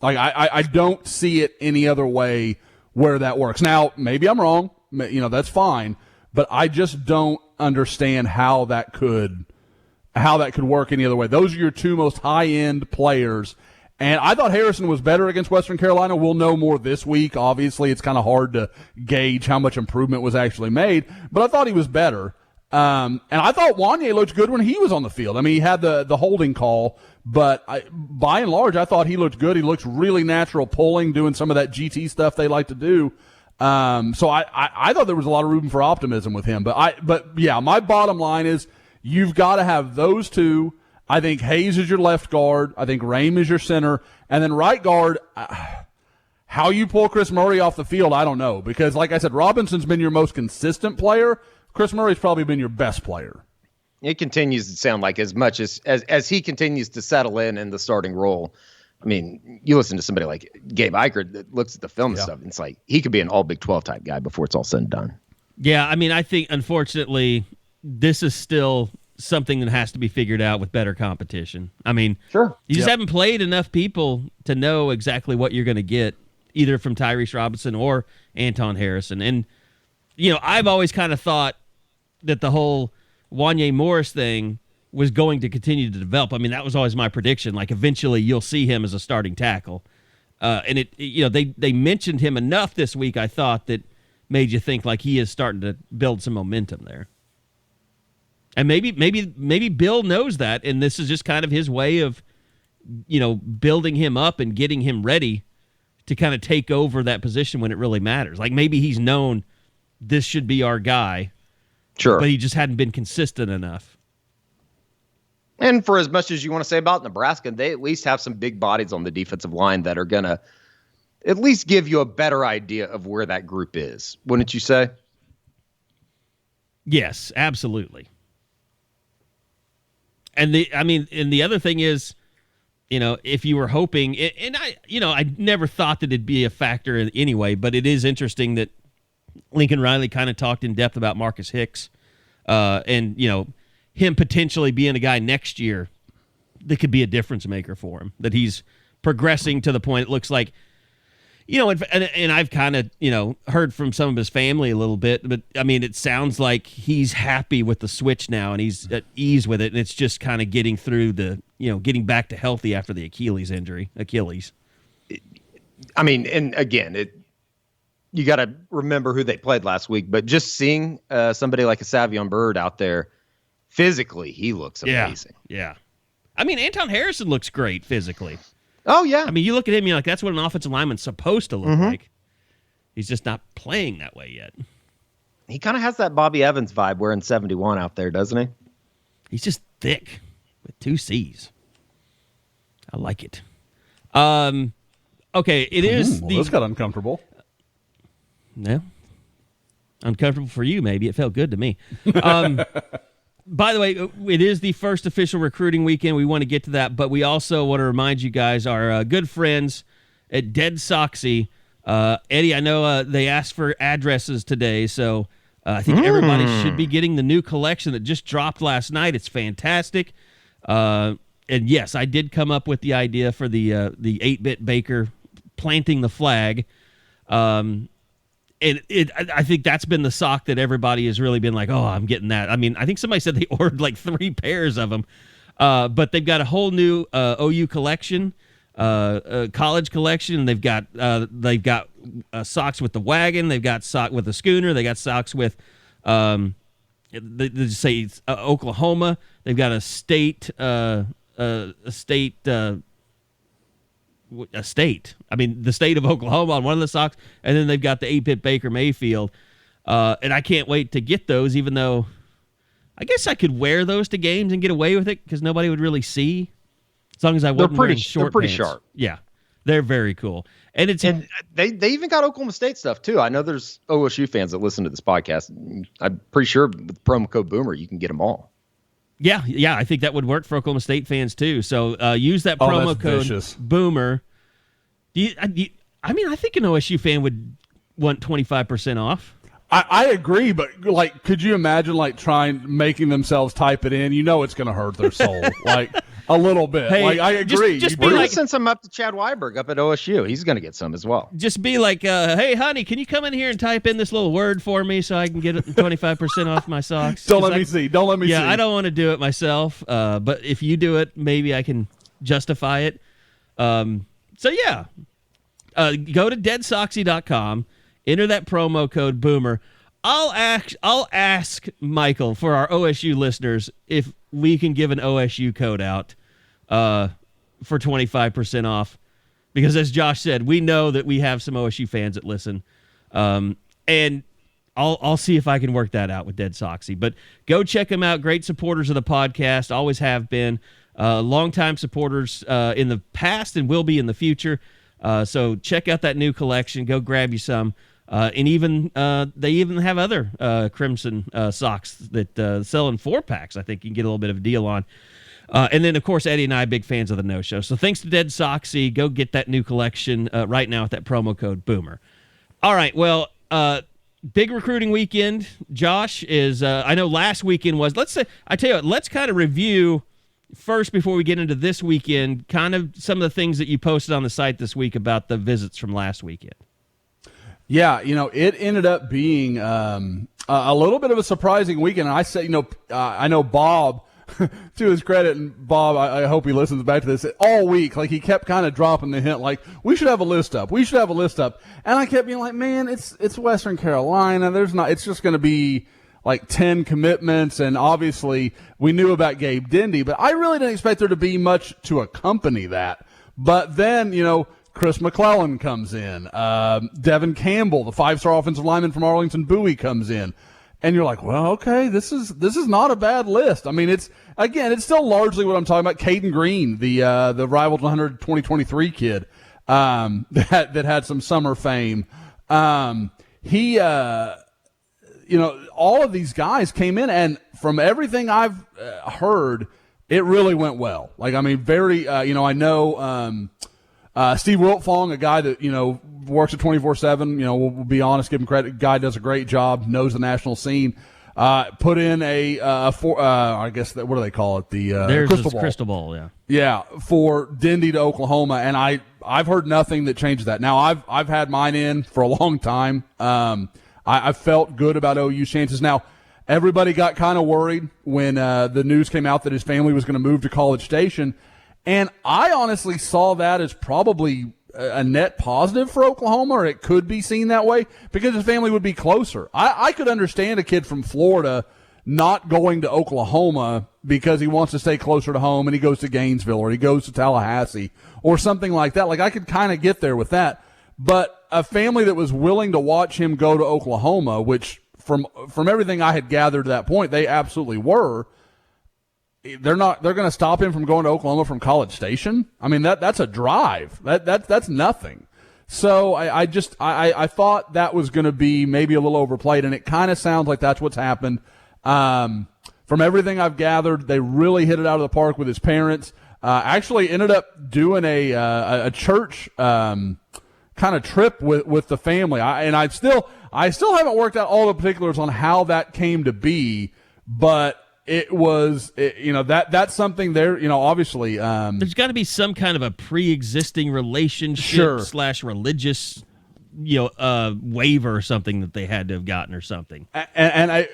Like I don't see it any other way where that works. Now, maybe I'm wrong. That's fine, but I just don't understand how that could work any other way. Those are your 2 most high-end players. And I thought Harrison was better against Western Carolina. We'll know more this week. Obviously, it's kind of hard to gauge how much improvement was actually made, but I thought he was better. And I thought Wanye looked good when he was on the field. I mean, he had the holding call, but by and large, I thought he looked good. He looks really natural pulling, doing some of that GT stuff they like to do. So I thought there was a lot of room for optimism with him. But yeah, my bottom line is you've got to have those two. I think Hayes is your left guard. I think Rame is your center. And then right guard, how you pull Chris Murray off the field, I don't know. Because like I said, Robinson's been your most consistent player. Chris Murray's probably been your best player. It continues to sound like as much as he continues to settle in the starting role. I mean, you listen to somebody like Gabe Eichert that looks at the film and stuff, and it's like he could be an all Big 12 type guy before it's all said and done. Yeah, I mean, I think, unfortunately, this is still something that has to be figured out with better competition. I mean, sure, you just haven't played enough people to know exactly what you're going to get, either from Tyrese Robinson or Anton Harrison. And, you know, I've always kind of thought that the whole Wanye Morris thing was going to continue to develop. I mean, that was always my prediction. Like, eventually you'll see him as a starting tackle. And they mentioned him enough this week, I thought, that made you think like he is starting to build some momentum there. And maybe Bill knows that, and this is just kind of his way of, you know, building him up and getting him ready to kind of take over that position when it really matters. Like, maybe he's known this should be our guy. Sure. But he just hadn't been consistent enough. And for as much as you want to say about Nebraska, they at least have some big bodies on the defensive line that are going to at least give you a better idea of where that group is. Wouldn't you say? Yes, absolutely. And the other thing is, you know, if you were hoping, and I never thought that it'd be a factor anyway, but it is interesting that Lincoln Riley kind of talked in depth about Marcus Hicks, and, you know, him potentially being a guy next year that could be a difference maker for him, that he's progressing to the point it looks like, you know, and I've kind of, you know, heard from some of his family a little bit, but I mean, it sounds like he's happy with the switch now and he's at ease with it. And it's just kind of getting through getting back to healthy after the Achilles injury. I mean, and again, you got to remember who they played last week, but just seeing somebody like a Savion Byrd out there, physically, he looks amazing. Yeah. I mean, Anton Harrison looks great physically. Oh, yeah. I mean, you look at him, you're like, that's what an offensive lineman's supposed to look like. He's just not playing that way yet. He kind of has that Bobby Evans vibe wearing 71 out there, doesn't he? He's just thick with 2 C's. I like it. Okay, it is well, this got uncomfortable. No. Uncomfortable for you, maybe. It felt good to me. By the way, it is the first official recruiting weekend. We want to get to that, but we also want to remind you guys, our good friends at Dead Soxy. Eddie, I know they asked for addresses today, so I think everybody should be getting the new collection that just dropped last night. It's fantastic. And yes, I did come up with the idea for the 8-bit baker planting the flag. I think that's been the sock that everybody has really been like, oh, I'm getting that. I mean, I think somebody said they ordered like 3 pairs of them. But they've got a whole new OU collection, college collection. They've got socks with the wagon. They've got sock with the schooner. They got socks with they say Oklahoma. They've got a state. I mean, the state of Oklahoma on one of the socks, and then they've got the 8-bit Baker Mayfield. And I can't wait to get those, even though I guess I could wear those to games and get away with it because nobody would really see, as long as I wasn't wearing short They're pretty pants. sharp. Yeah, they're very cool. And they even got Oklahoma State stuff, too. I know there's OSU fans that listen to this podcast. I'm pretty sure with promo code Boomer, you can get them all. Yeah, I think that would work for Oklahoma State fans too. So use that promo code vicious. Boomer. I think an OSU fan would want 25% off. I agree, but like, could you imagine like making themselves type it in? You know, it's going to hurt their soul, like a little bit. Hey, like I agree. Just We're be going like, to send some up to Chad Weiberg up at OSU. He's going to get some as well. just be like, hey, honey, can you come in here and type in this little word for me so I can get 25% off my socks? Don't let me see. Yeah, I don't want to do it myself, but if you do it, maybe I can justify it. So yeah, go to deadsoxy.com, enter that promo code Boomer. I'll ask Michael for our OSU listeners if we can give an OSU code out for 25% off, because as Josh said, we know that we have some OSU fans that listen, and I'll see if I can work that out with Dead Soxy. But go check them out. Great supporters of the podcast, always have been. Longtime supporters in the past and will be in the future. So check out that new collection. Go grab you some. And even they even have other Crimson socks that sell in 4-packs. I think you can get a little bit of a deal on. And then, of course, Eddie and I are big fans of the No Show. So thanks to Dead Soxy. Go get that new collection right now with that promo code Boomer. All right, well, big recruiting weekend, Josh, is I know last weekend was, I tell you what, let's kind of review first before we get into this weekend, kind of some of the things that you posted on the site this week about the visits from last weekend. Yeah, it ended up being a little bit of a surprising weekend. And I say, I know Bob, to his credit, and Bob, I hope he listens back to this all week. Like, he kept kind of dropping the hint, like, we should have a list up. We should have a list up. And I kept being like, man, it's Western Carolina. It's just going to be like 10 commitments. And obviously we knew about Gabe Dindy, but I really didn't expect there to be much to accompany that. But then, Chris McClellan comes in. Devon Campbell, the 5-star offensive lineman from Arlington Bowie, comes in. And you're like, well, okay, this is not a bad list. I mean, it's still largely what I'm talking about. Caden Green, the Rival 100 2023 kid, that had some summer fame. He, all of these guys came in, and from everything I've heard, it really went well. Like, I mean, very, I know, Steve Wiltfong, a guy that, works at 24/7, we'll be honest, give him credit. Guy does a great job, knows the national scene. Put in I guess what do they call it? The crystal ball, yeah. Yeah, for Dindy to Oklahoma, and I've heard nothing that changes that. Now I've had mine in for a long time. I felt good about OU's chances. Now, everybody got kind of worried when the news came out that his family was going to move to College Station. And I honestly saw that as probably a net positive for Oklahoma, or it could be seen that way, because his family would be closer. I could understand a kid from Florida not going to Oklahoma because he wants to stay closer to home and he goes to Gainesville or he goes to Tallahassee or something like that. Like, I could kind of get there with that. But a family that was willing to watch him go to Oklahoma, which from everything I had gathered to that point, they absolutely were, they're going to stop him from going to Oklahoma from College Station. I mean, that's a drive. That's nothing. So I thought that was going to be maybe a little overplayed, and it kind of sounds like that's what's happened. From everything I've gathered, they really hit it out of the park with his parents. Actually ended up doing a church kind of trip with the family. I still haven't worked out all the particulars on how that came to be, but it was, that's something there, obviously. There's got to be some kind of a pre-existing relationship / religious, waiver or something that they had to have gotten or something. And I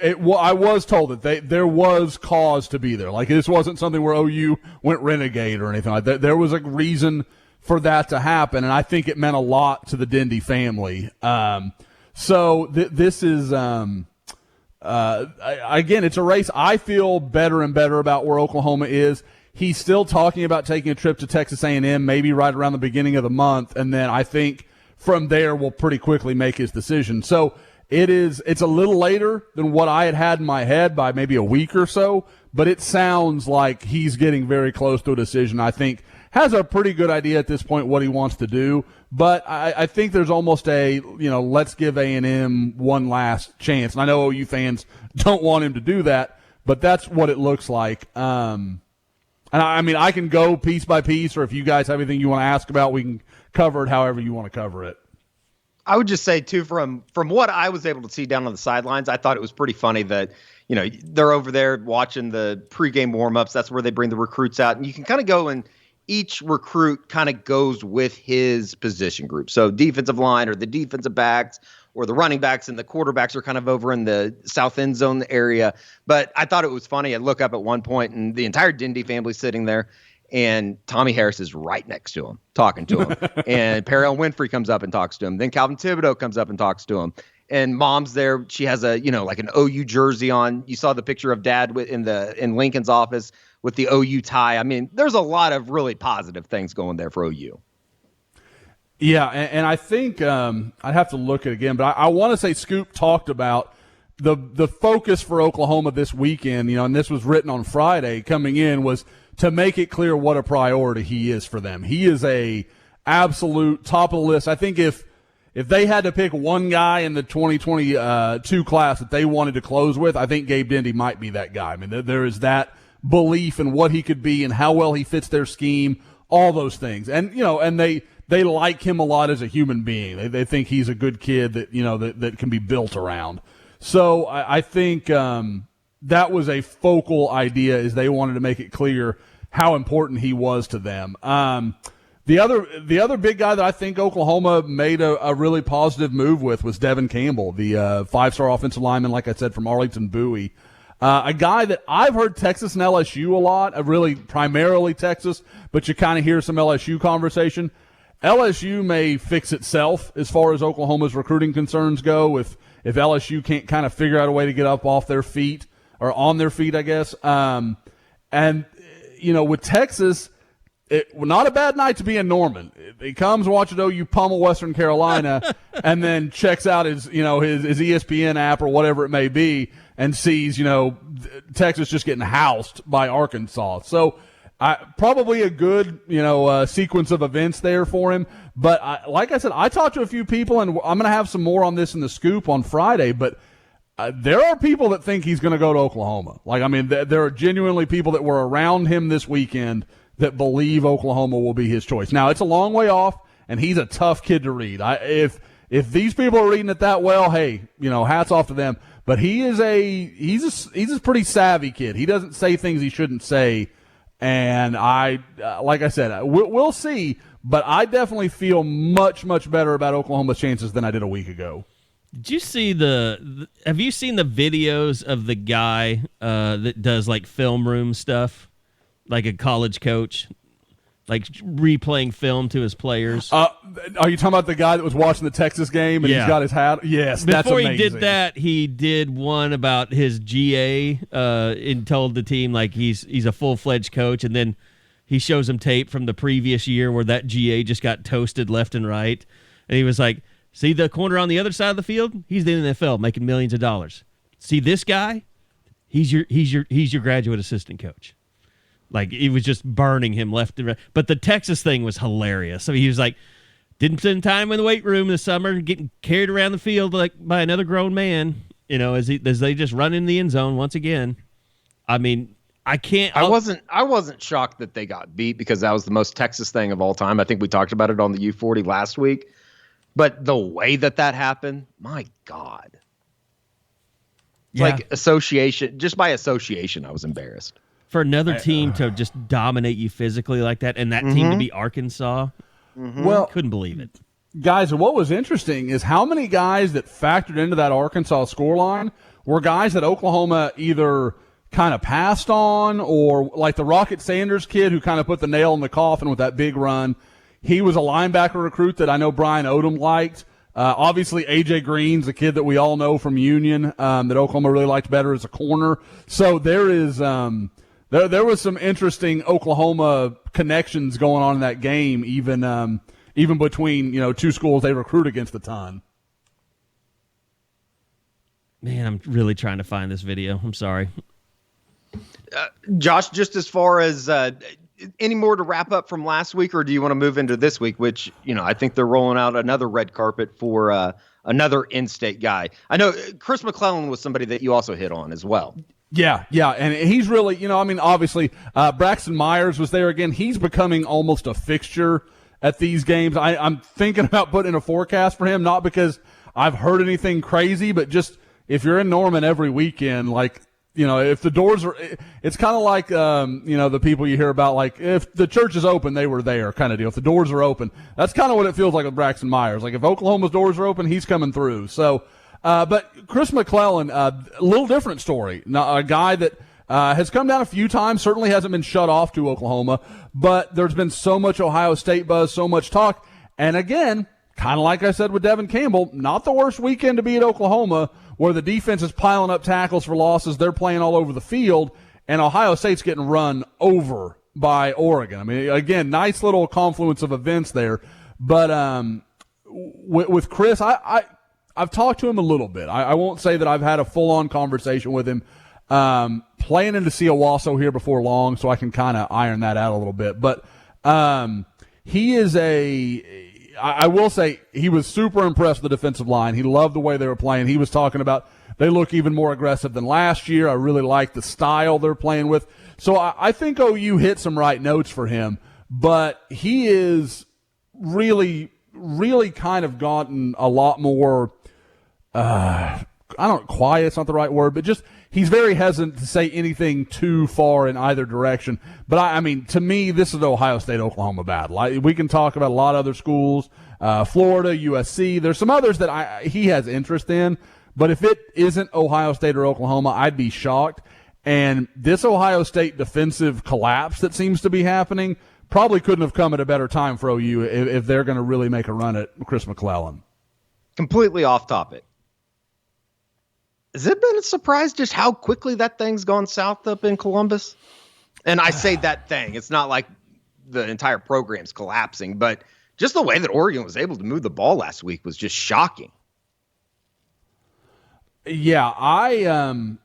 was told that there was cause to be there. Like, this wasn't something where OU went renegade or anything like that. There was a reason for that to happen, and I think it meant a lot to the Dindy family. So this is... again, it's a race. I feel better and better about where Oklahoma is. He's still talking about taking a trip to Texas A&M, maybe right around the beginning of the month, and then I think from there we'll pretty quickly make his decision. So it's a little later than what I had in my head by maybe a week or so, but it sounds like he's getting very close to a decision. I think has a pretty good idea at this point what he wants to do, but I think there's almost a, let's give A&M one last chance. And I know OU fans don't want him to do that, but that's what it looks like. And I mean, I can go piece by piece, or if you guys have anything you want to ask about, we can cover it however you want to cover it. I would just say, too, from what I was able to see down on the sidelines, I thought it was pretty funny that, they're over there watching the pregame warmups. That's where they bring the recruits out. And you can kind of go and each recruit kind of goes with his position group. So defensive line or the defensive backs or the running backs and the quarterbacks are kind of over in the south end zone area. But I thought it was funny. I look up at one point and the entire Dindy family sitting there, and Tommy Harris is right next to him, talking to him. And Perrion Winfrey comes up and talks to him. Then Calvin Thibodeau comes up and talks to him. and mom's there. She has a, like an OU jersey on. You saw the picture of dad in Lincoln's office with the OU tie. I mean, there's a lot of really positive things going there for OU. Yeah, and I think I'd have to look at it again, but I want to say Scoop talked about the focus for Oklahoma this weekend, and this was written on Friday coming in, was to make it clear what a priority he is for them. He is a absolute top of the list. I think if they had to pick one guy in the 2022 class that they wanted to close with, I think Gabe Dindy might be that guy. I mean, there is that belief in what he could be and how well he fits their scheme, all those things. And, and they like him a lot as a human being. They think he's a good kid that, that can be built around. So I think that was a focal idea, is they wanted to make it clear how important he was to them. The other big guy that I think Oklahoma made a really positive move with was Devon Campbell, the five-star offensive lineman, like I said, from Arlington Bowie. A guy that I've heard Texas and LSU a lot, really primarily Texas, but you kind of hear some LSU conversation. LSU may fix itself as far as Oklahoma's recruiting concerns go if LSU can't kind of figure out a way to get up off their feet, or on their feet, I guess. With Texas, not a bad night to be in Norman. He comes watching OU pummel Western Carolina and then checks out his ESPN app or whatever it may be and sees, Texas just getting housed by Arkansas. So probably a good, sequence of events there for him. But like I said, I talked to a few people, and I'm going to have some more on this in the Scoop on Friday, but there are people that think he's going to go to Oklahoma. There are genuinely people that were around him this weekend that believe Oklahoma will be his choice. Now, it's a long way off, and he's a tough kid to read. If these people are reading it that well, hey, hats off to them. But he's a pretty savvy kid. He doesn't say things he shouldn't say. And like I said, we'll see, but I definitely feel much, much better about Oklahoma's chances than I did a week ago. Did you see have you seen the videos of the guy that does like film room stuff, like a college coach, like replaying film to his players? Are you talking about the guy that was watching the Texas game and he's got his hat? Yes, that's amazing. Before he did that, he did one about his GA and told the team like he's a full-fledged coach, and then he shows them tape from the previous year where that GA just got toasted left and right, and he was like, see the corner on the other side of the field? He's in the NFL making millions of dollars. See this guy? He's your graduate assistant coach. Like, he was just burning him left and right. But the Texas thing was hilarious. So he was like, didn't spend time in the weight room this summer, getting carried around the field like by another grown man, as they just run in the end zone once again. I mean, I wasn't shocked that they got beat, because that was the most Texas thing of all time. I think we talked about it on the U40 last week. But the way that happened, my God. It's like association. Just by association, I was embarrassed. For another team to just dominate you physically like that, and that team to be Arkansas, well, couldn't believe it. Guys, what was interesting is how many guys that factored into that Arkansas scoreline were guys that Oklahoma either kind of passed on, or like the Rocket Sanders kid who kind of put the nail in the coffin with that big run. He was a linebacker recruit that I know Brian Odom liked. Obviously, A.J. Green's a kid that we all know from Union that Oklahoma really liked better as a corner. So there is there was some interesting Oklahoma connections going on in that game, even between two schools they recruit against a ton. Man, I'm really trying to find this video. I'm sorry. Josh, just as far as any more to wrap up from last week, or do you want to move into this week, which, I think they're rolling out another red carpet for another in-state guy. I know Chris McClellan was somebody that you also hit on as well. Yeah, and he's really, obviously Braxton Myers was there again. He's becoming almost a fixture at these games. I'm thinking about putting in a forecast for him, not because I've heard anything crazy, but just if you're in Norman every weekend, like, if the doors are, it's kind of like, the people you hear about, like, if the church is open, they were there kind of deal. If the doors are open, that's kind of what it feels like with Braxton Myers. Like, if Oklahoma's doors are open, he's coming through. So, but Chris McClellan, a little different story. Now, a guy that has come down a few times, certainly hasn't been shut off to Oklahoma, but there's been so much Ohio State buzz, so much talk. And again, kind of like I said with Devon Campbell, not the worst weekend to be at Oklahoma, where the defense is piling up tackles for losses. They're playing all over the field, and Ohio State's getting run over by Oregon. I mean, again, nice little confluence of events there. But with Chris, I've talked to him a little bit. I won't say that I've had a full-on conversation with him. Planning to see Owasso here before long, so I can kind of iron that out a little bit. But he is I will say he was super impressed with the defensive line. He loved the way they were playing. He was talking about they look even more aggressive than last year. I really like the style they're playing with. So I think OU hit some right notes for him, but he is really, really kind of gotten a lot more quiet's not the right word, but just he's very hesitant to say anything too far in either direction. But, I mean, to me, this is the Ohio State-Oklahoma battle. We can talk about a lot of other schools, Florida, USC. There's some others that he has interest in. But if it isn't Ohio State or Oklahoma, I'd be shocked. And this Ohio State defensive collapse that seems to be happening probably couldn't have come at a better time for OU if they're going to really make a run at Chris McClellan. Completely off topic. Has it been a surprise just how quickly that thing's gone south up in Columbus? And I say that thing. It's not like the entire program's collapsing, but just the way that Oregon was able to move the ball last week was just shocking. Yeah, I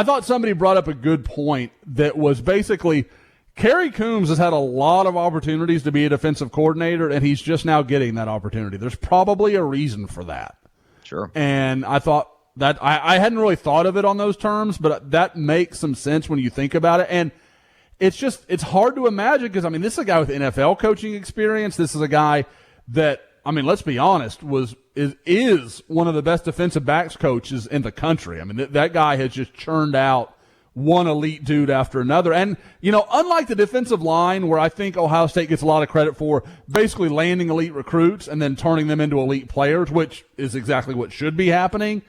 thought somebody brought up a good point that was basically Carey Coombs has had a lot of opportunities to be a defensive coordinator, and he's just now getting that opportunity. There's probably a reason for that. Sure. And I thought that I hadn't really thought of it on those terms, but that makes some sense when you think about it. And it's hard to imagine because, I mean, this is a guy with NFL coaching experience. This is a guy that, I mean, let's be honest, is one of the best defensive backs coaches in the country. I mean, that guy has just churned out one elite dude after another. And, you know, unlike the defensive line where I think Ohio State gets a lot of credit for basically landing elite recruits and then turning them into elite players, which is exactly what should be happening.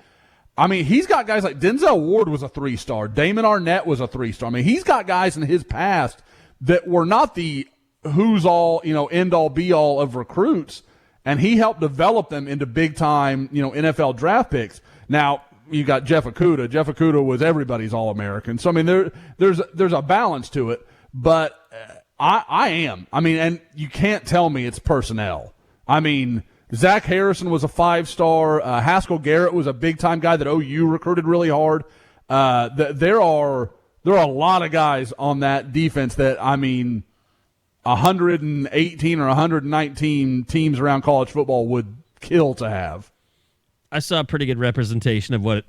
I mean, he's got guys like Denzel Ward was a 3-star. Damon Arnett was a 3-star. I mean, he's got guys in his past that were not the who's all, you know, end all be all of recruits. And he helped develop them into big time, you know, NFL draft picks. Now, you got Jeff Okudah. Jeff Okudah was everybody's All-American. So, I mean, there's a balance to it. But I am. I mean, and you can't tell me it's personnel. I mean, Zach Harrison was a 5-star. Haskell Garrett was a big-time guy that OU recruited really hard. There are a lot of guys on that defense that, I mean, 118 or 119 teams around college football would kill to have. I saw a pretty good representation of what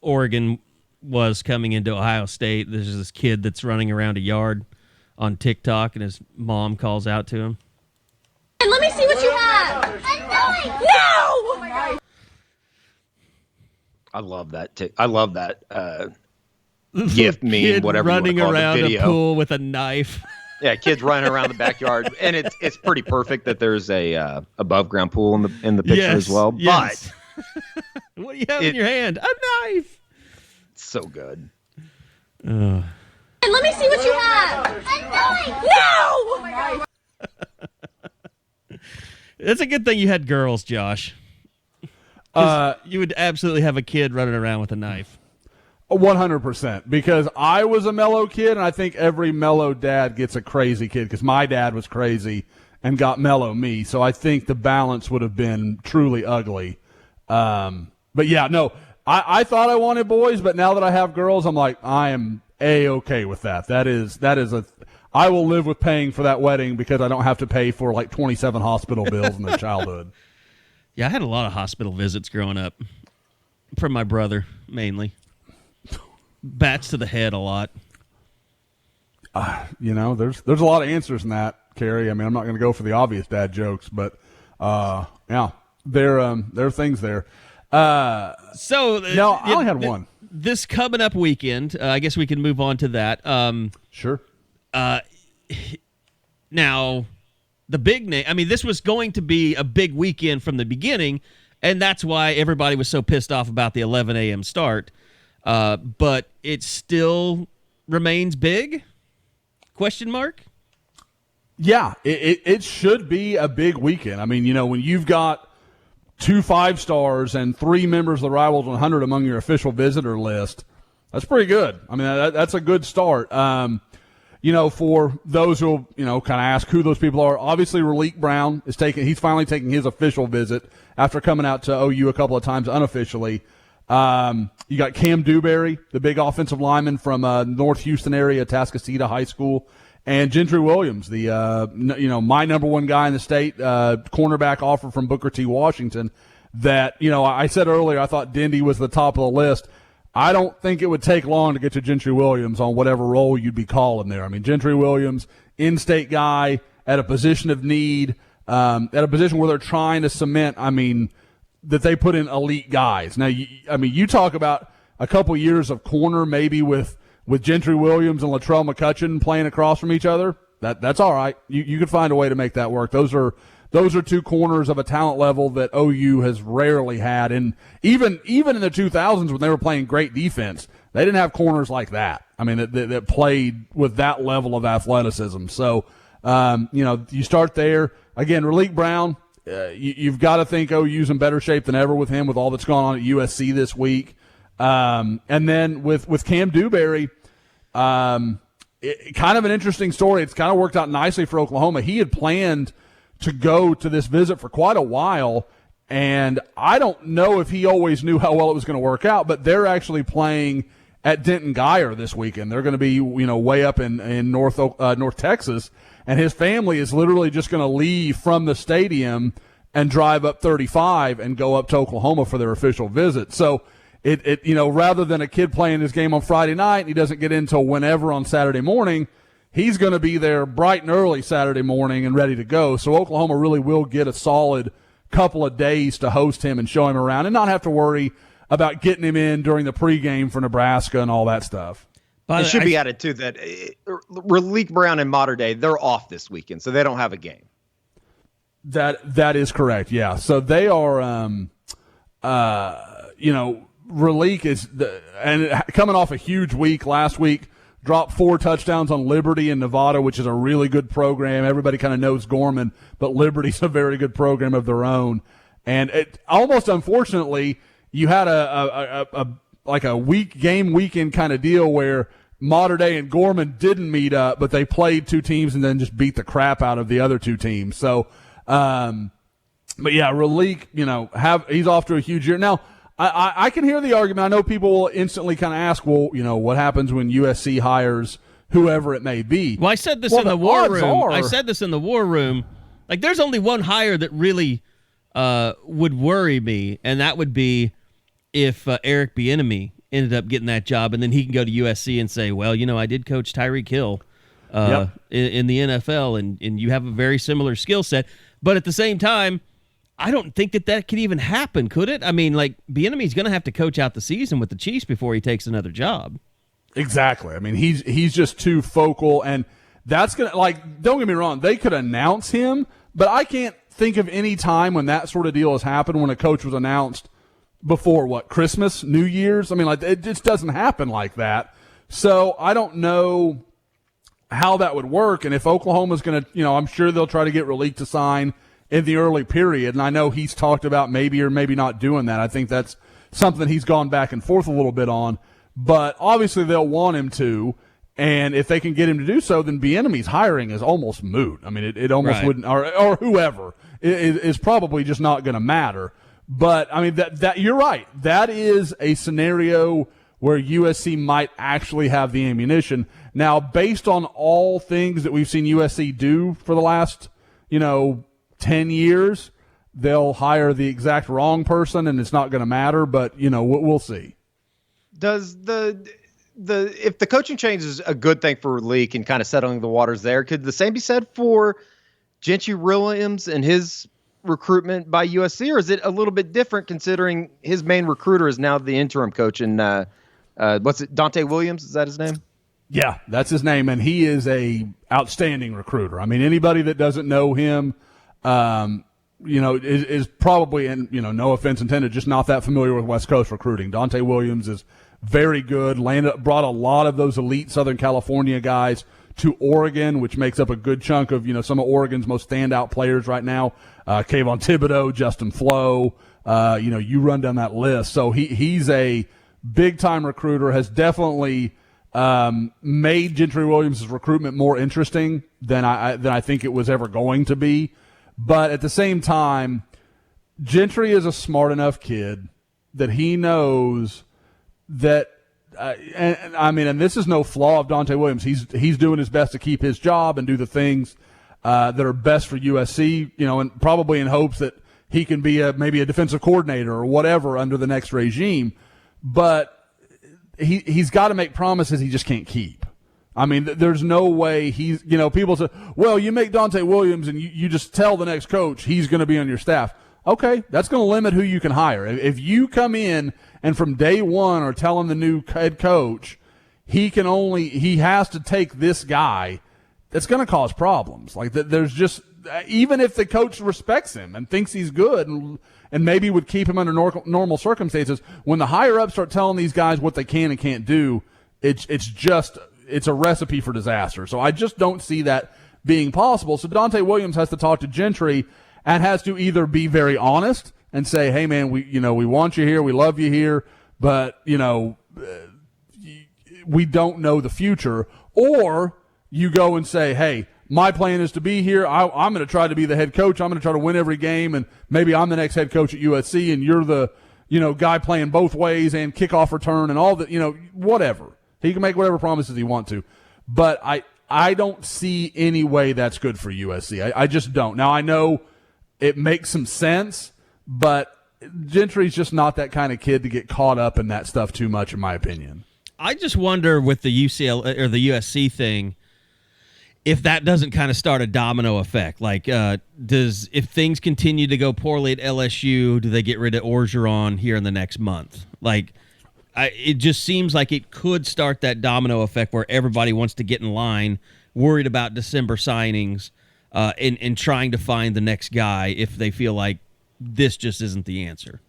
Oregon was coming into Ohio State. There's this kid that's running around a yard on TikTok, and his mom calls out to him. And let me see what you have. No! I love that. I love that GIF meme, Kid whatever running you want to call around the video. a pool with a knife. Yeah, kids running around the backyard, and it's pretty perfect that there's a above ground pool in the picture as well. Yes. But what do you have in your hand? A knife. It's so good. And let me see what you have. No! That's a good thing you had girls, Josh. You would absolutely have a kid running around with a knife. 100%, because I was a mellow kid, and I think every mellow dad gets a crazy kid, because my dad was crazy and got mellow me, so I think the balance would have been truly ugly. But yeah, no, I thought I wanted boys, but now that I have girls, I'm like, I am A-okay with that. That is I will live with paying for that wedding because I don't have to pay for like 27 hospital bills in their childhood. Yeah, I had a lot of hospital visits growing up from my brother, mainly. Bats to the head a lot. You know, there's a lot of answers in that, Carey. I mean, I'm not going to go for the obvious dad jokes, but yeah, there are things there. So no, I only had one. This coming up weekend, I guess we can move on to that. Sure. Now, the big name. I mean, this was going to be a big weekend from the beginning, and that's why everybody was so pissed off about the 11 a.m. start. But it still remains big? Question mark? Yeah, it should be a big weekend. I mean, you know, when you've got 2 5-stars and 3 members of the Rivals 100 among your official visitor list. That's pretty good. I mean, that's a good start. For those who, kind of ask who those people are, obviously Raleek Brown he's finally taking his official visit after coming out to OU a couple of times unofficially. You got Cam Dewberry, the big offensive lineman from North Houston area, Atascocita High School, and Gentry Williams, the my number one guy in the state, cornerback offer from Booker T. Washington. That I said earlier I thought Dindy was the top of the list. I don't think it would take long to get to Gentry Williams on whatever role you'd be calling there. I mean, Gentry Williams, in-state guy at a position of need, at a position where they're trying to cement. That they put in elite guys. Now, you talk about a couple years of corner, maybe with Gentry Williams and Latrell McCutcheon playing across from each other. That's all right. You could find a way to make that work. Those are 2 corners of a talent level that OU has rarely had. And even in the 2000s when they were playing great defense, they didn't have corners like that. I mean, that played with that level of athleticism. So, you start there. Again, Raleek Brown, you've got to think OU's in better shape than ever with him, with all that's gone on at USC this week. And then with Cam Dewberry, kind of an interesting story. It's kind of worked out nicely for Oklahoma. He had planned to go to this visit for quite a while, and I don't know if he always knew how well it was going to work out, but they're actually playing at Denton Guyer this weekend. They're going to be, way up in North Texas, and his family is literally just going to leave from the stadium and drive up 35 and go up to Oklahoma for their official visit. So it rather than a kid playing his game on Friday night and he doesn't get in until whenever on Saturday morning, he's going to be there bright and early Saturday morning and ready to go. So Oklahoma really will get a solid couple of days to host him and show him around and not have to worry about getting him in during the pregame for Nebraska and all that stuff. It should be added, too, that Raleek Brown and Mater Dei, they're off this weekend, so they don't have a game. That is correct, yeah. So they are, Raleek is coming off a huge week last week, dropped 4 touchdowns on Liberty in Nevada, which is a really good program. Everybody kind of knows Gorman, but Liberty's a very good program of their own. And it almost unfortunately, you had a game weekend kind of deal where Mater Dei and Gorman didn't meet up, but they played 2 teams and then just beat the crap out of the other 2 teams. So, but yeah, Raleek, he's off to a huge year. Now, I can hear the argument. I know people will instantly kind of ask, well, what happens when USC hires whoever it may be? Well, I said this in the war room. Like, there's only one hire that really would worry me, and that would be if Eric Bieniemy ended up getting that job, and then he can go to USC and say, well, I did coach Tyreek Hill in the NFL, and you have a very similar skill set. But at the same time, I don't think that could even happen, could it? I mean, like, Bieniemy's going to have to coach out the season with the Chiefs before he takes another job. Exactly. I mean, he's just too focal, and that's going to, don't get me wrong, they could announce him, but I can't think of any time when that sort of deal has happened when a coach was announced before, Christmas, New Year's? I mean, it just doesn't happen like that. So I don't know how that would work, and if Oklahoma's going to, I'm sure they'll try to get Raleek to sign in the early period, and I know he's talked about maybe or maybe not doing that. I think that's something he's gone back and forth a little bit on, but obviously they'll want him to, and if they can get him to do so, then Bieniemy's hiring is almost moot. I mean, it almost wouldn't, or whoever is probably just not going to matter. But I mean, that you're right. That is a scenario where USC might actually have the ammunition. Now, based on all things that we've seen USC do for the last, 10 years, they'll hire the exact wrong person, and it's not going to matter. But we'll see. Does if the coaching change is a good thing for Raleek and kind of settling the waters there, could the same be said for Gentry Williams and his recruitment by USC, or is it a little bit different considering his main recruiter is now the interim coach and Dante Williams? Is that his name? Yeah, that's his name, and he is a outstanding recruiter. I mean, anybody that doesn't know him, is probably, and no offense intended, just not that familiar with West Coast recruiting. Dante Williams is very good. Brought a lot of those elite Southern California guys to Oregon, which makes up a good chunk of, some of Oregon's most standout players right now. Kayvon Thibodeau, Justin Flo, you run down that list. So he's a big-time recruiter, has definitely made Gentry Williams' recruitment more interesting than I think it was ever going to be. But at the same time, Gentry is a smart enough kid that he knows that and this is no flaw of Dante Williams. He's doing his best to keep his job and do the things that are best for USC, and probably in hopes that he can be maybe a defensive coordinator or whatever under the next regime. But he's got to make promises he just can't keep. I mean, there's no way people say, well, you make Dante Williams and you just tell the next coach he's going to be on your staff. Okay, that's going to limit who you can hire. If you come in and from day one are telling the new head coach he has to take this guy, that's going to cause problems. Like there's just, even if the coach respects him and thinks he's good and maybe would keep him under normal circumstances, when the higher ups start telling these guys what they can and can't do, it's a recipe for disaster. So I just don't see that being possible. So Dante Williams has to talk to Gentry and has to either be very honest and say, hey man, we want you here, we love you here, but we don't know the future. Or you go and say, hey, my plan is to be here. I'm going to try to be the head coach. I'm going to try to win every game, and maybe I'm the next head coach at USC, and you're the guy playing both ways and kickoff return and all that, whatever. He can make whatever promises he wants to. But I don't see any way that's good for USC. I just don't. Now, I know it makes some sense, but Gentry's just not that kind of kid to get caught up in that stuff too much, in my opinion. I just wonder with the UCLA or the USC thing, if that doesn't kind of start a domino effect. Like, if things continue to go poorly at LSU, do they get rid of Orgeron here in the next month? Like, it just seems like it could start that domino effect where everybody wants to get in line, worried about December signings, and trying to find the next guy if they feel like this just isn't the answer.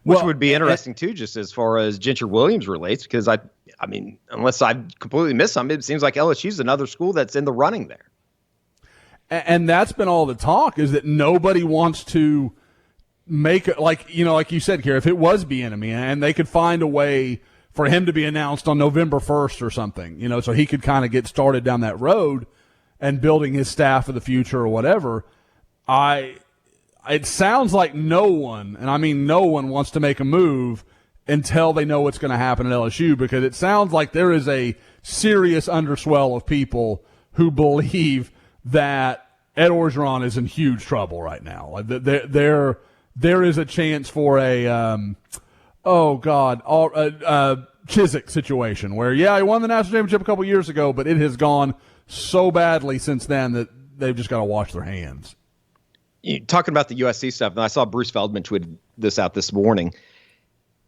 Which would be interesting, too, just as far as Gentry Williams relates, because, I mean, unless I completely missed something, it seems like LSU's another school that's in the running there. And that's been all the talk, is that nobody wants to make it, like you said, Carey, if it was Bieniemy and they could find a way for him to be announced on November 1st or something, so he could kind of get started down that road and building his staff for the future or whatever, it sounds like no one, and I mean no one, wants to make a move until they know what's going to happen at LSU, because it sounds like there is a serious underswell of people who believe that Ed Orgeron is in huge trouble right now. Like there is a chance for a Chiswick situation where, he won the national championship a couple years ago, but it has gone so badly since then that they've just got to wash their hands. Talking about the USC stuff, and I saw Bruce Feldman tweet this out this morning.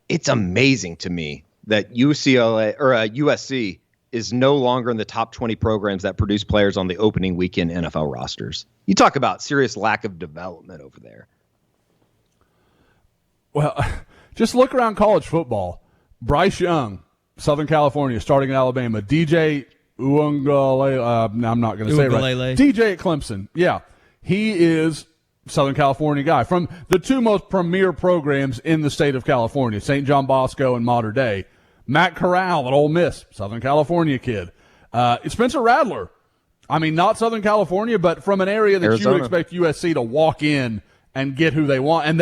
It's amazing to me that USC is no longer in the top 20 programs that produce players on the opening weekend NFL rosters. You talk about serious lack of development over there. Well, just look around college football. Bryce Young, Southern California, starting at Alabama. DJ Uiagalelei, I'm not going to say it right. DJ at Clemson. Yeah, he is Southern California guy from the two most premier programs in the state of California, St. John Bosco and Mater Dei. Matt Corral at Ole Miss, Southern California kid. Spencer Rattler, I mean, not Southern California, but from an area that Arizona. You would expect USC to walk in and get who they want. And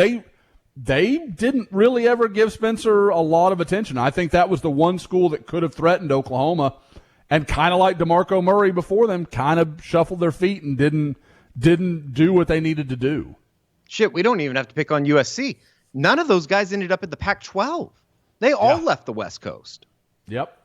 they didn't really ever give Spencer a lot of attention. I think that was the one school that could have threatened Oklahoma, and kind of like DeMarco Murray before them, kind of shuffled their feet and didn't do what they needed to do. Shit, we don't even have to pick on USC. None of those guys ended up at the Pac-12. They all left the West Coast. Yep.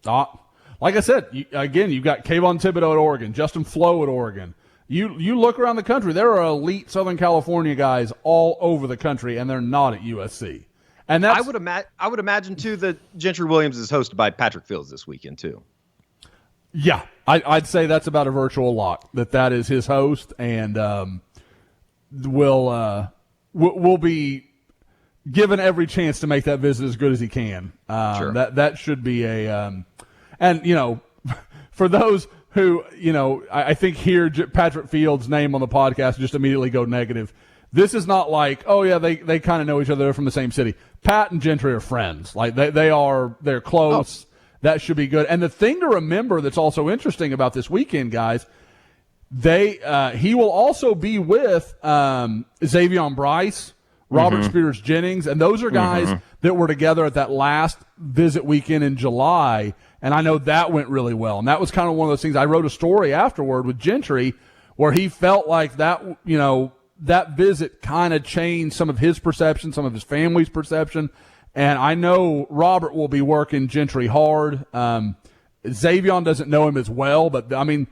Like I said, you've got Kayvon Thibodeau at Oregon, Justin Flo at Oregon. You look around the country, there are elite Southern California guys all over the country, and they're not at USC. And that's, I would imagine, too, that Gentry Williams is hosted by Patrick Fields this weekend, too. Yeah, I'd say that's about a virtual lock, that is his host, and will be given every chance to make that visit as good as he can. Sure. That should be a and for those who, I think hear Patrick Fields' name on the podcast just immediately go negative. This is not like, oh yeah, they kind of know each other. They're from the same city. Pat and Gentry are friends. Like they're close. Oh. That should be good. And the thing to remember that's also interesting about this weekend, guys, he will also be with Xavier Bryce, Robert Spears Jennings, and those are guys that were together at that last visit weekend in July. And I know that went really well. And that was kind of one of those things. I wrote a story afterward with Gentry where he felt like that, that visit kind of changed some of his perception, some of his family's perception. And I know Robert will be working Gentry hard. Xavier doesn't know him as well, but I mean,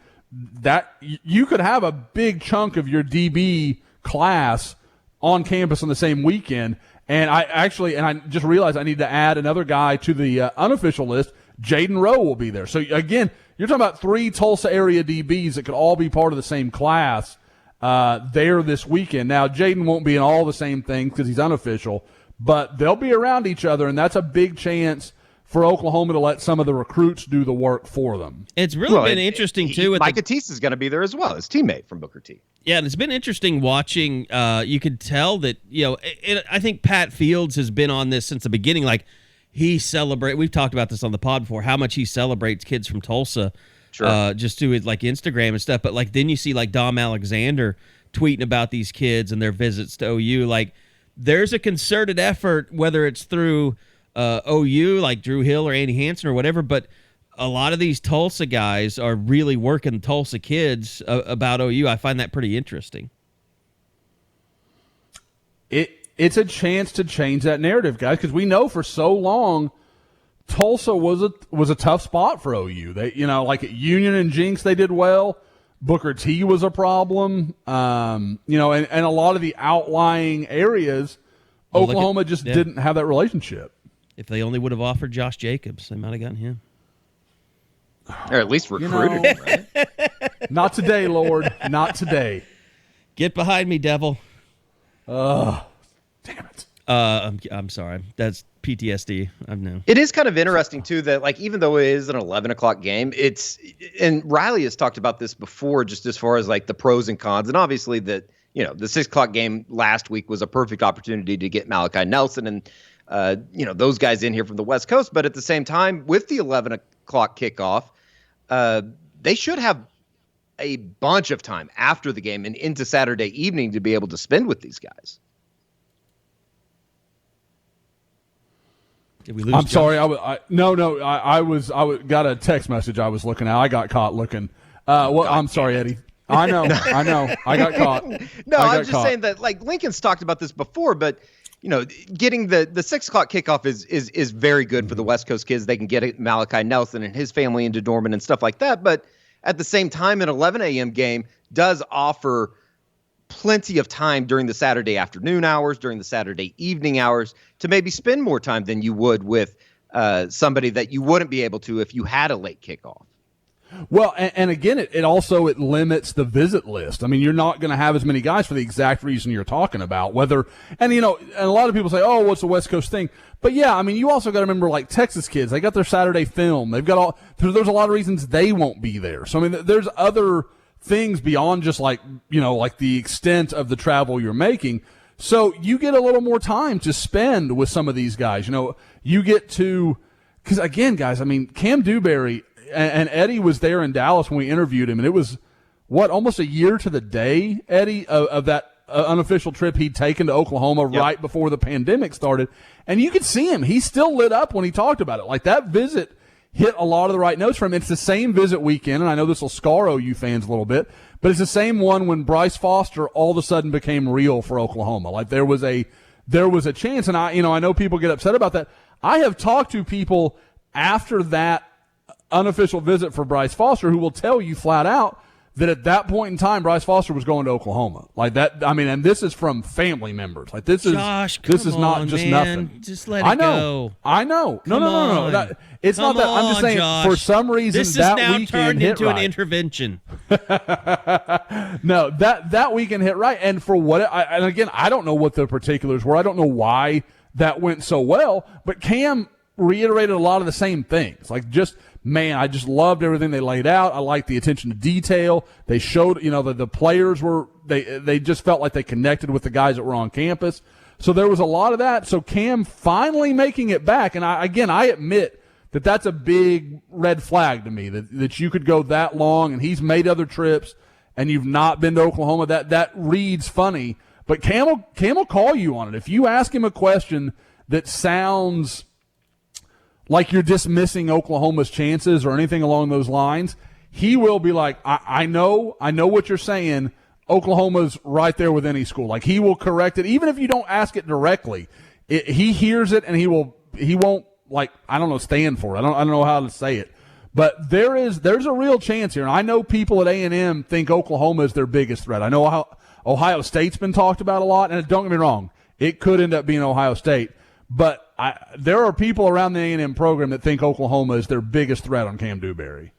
that you could have a big chunk of your DB class on campus on the same weekend. And I just realized I need to add another guy to the unofficial list. Jaden Rowe will be there. So again, you're talking about 3 Tulsa area DBs that could all be part of the same class there this weekend. Now, Jaden won't be in all the same things because he's unofficial, but they'll be around each other, and that's a big chance for Oklahoma to let some of the recruits do the work for them. It's really been interesting, too. Micah Teese is going to be there as well, his teammate from Booker T. Yeah, and it's been interesting watching. You could tell that, I think Pat Fields has been on this since the beginning. Like, we've talked about this on the pod before, how much he celebrates kids from Tulsa. Sure. Just through like Instagram and stuff. But like then you see like Dom Alexander tweeting about these kids and their visits to OU. Like there's a concerted effort, whether it's through OU, like Drew Hill or Andy Hansen or whatever, but a lot of these Tulsa guys are really working Tulsa kids about OU. I find that pretty interesting. It's a chance to change that narrative, guys, because we know for so long Tulsa was a tough spot for OU. They, like at Union and Jinx, they did well. Booker T was a problem. And a lot of the outlying areas, Oklahoma just didn't have that relationship. If they only would have offered Josh Jacobs, they might have gotten him. Or at least recruited him, right? Not today, Lord. Not today. Get behind me, devil. Damn it. I'm sorry. That's PTSD. I've known. It is kind of interesting too that like even though it is an 11 o'clock game, and Riley has talked about this before, just as far as like the pros and cons, and obviously that the 6 o'clock game last week was a perfect opportunity to get Malachi Nelson and those guys in here from the West Coast, but at the same time with the 11 o'clock kickoff, they should have a bunch of time after the game and into Saturday evening to be able to spend with these guys. Did we lose I'm Josh? sorry. I got a text message I was looking at. I got caught looking. I'm sorry, Eddie. I know. I got caught. No, I'm just saying that like Lincoln's talked about this before, but getting the 6 o'clock kickoff is very good for the West Coast kids. They can get Malachi Nelson and his family into Norman and stuff like that. But at the same time, an 11 a.m. game does offer plenty of time during the Saturday afternoon hours, during the Saturday evening hours, to maybe spend more time than you would with somebody that you wouldn't be able to if you had a late kickoff. Well, and again, it also limits the visit list. I mean, you're not going to have as many guys for the exact reason you're talking about. And a lot of people say, oh, what's the West Coast thing? But yeah, I mean, you also got to remember like Texas kids, they got their Saturday film. They've got there's a lot of reasons they won't be there. So, I mean, there's other things beyond just like the extent of the travel you're making. So you get a little more time to spend with some of these guys. You get to, because again, guys, I mean, Cam Dewberry and Eddie was there in Dallas when we interviewed him, and it was almost a year to the day, Eddie, of that unofficial trip he'd taken to Oklahoma right before the pandemic started. And you could see him. He still lit up when he talked about it. Like that visit hit a lot of the right notes for him. It's the same visit weekend, and I know this will scar OU fans a little bit, but it's the same one when Bryce Foster all of a sudden became real for Oklahoma. Like there was a chance, and I know people get upset about that. I have talked to people after that unofficial visit for Bryce Foster who will tell you flat out that at that point in time, Bryce Foster was going to Oklahoma. Like that, I mean, and this is from family members. Like this is not just nothing. Just let it go. I know. No. It's not that. I'm just saying, Josh. For some reason, this that is now weekend turned hit into right. an intervention. No, that weekend hit right, and for what? And again, I don't know what the particulars were. I don't know why that went so well, but Cam reiterated a lot of the same things, like just man, I just loved everything they laid out. I liked the attention to detail. They showed, the players were, they just felt like they connected with the guys that were on campus. So there was a lot of that. So Cam finally making it back. And I admit that that's a big red flag to me, that you could go that long and he's made other trips and you've not been to Oklahoma. That reads funny. But Cam will call you on it. If you ask him a question that sounds like you're dismissing Oklahoma's chances or anything along those lines, he will be like, I know what you're saying. Oklahoma's right there with any school. Like, he will correct it, even if you don't ask it directly. He hears it and he won't, like, I don't know, stand for it. I don't know how to say it. But there's a real chance here. And I know people at A&M think Oklahoma is their biggest threat. I know how Ohio State's been talked about a lot, and don't get me wrong, it could end up being Ohio State. But there are people around the A&M program that think Oklahoma is their biggest threat on Cam Dewberry.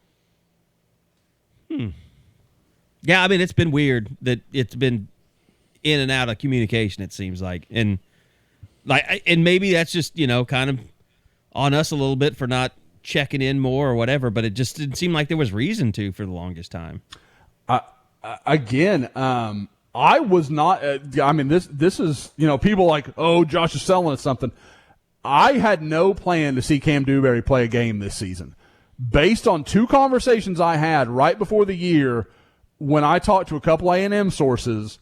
Yeah, I mean, it's been weird that it's been in and out of communication, it seems like. And maybe that's just, kind of on us a little bit for not checking in more or whatever, but it just didn't seem like there was reason to for the longest time. I was not this is, people like, oh, Josh is selling us something. I had no plan to see Cam Dewberry play a game this season. Based on 2 conversations I had right before the year when I talked to a couple A&M sources,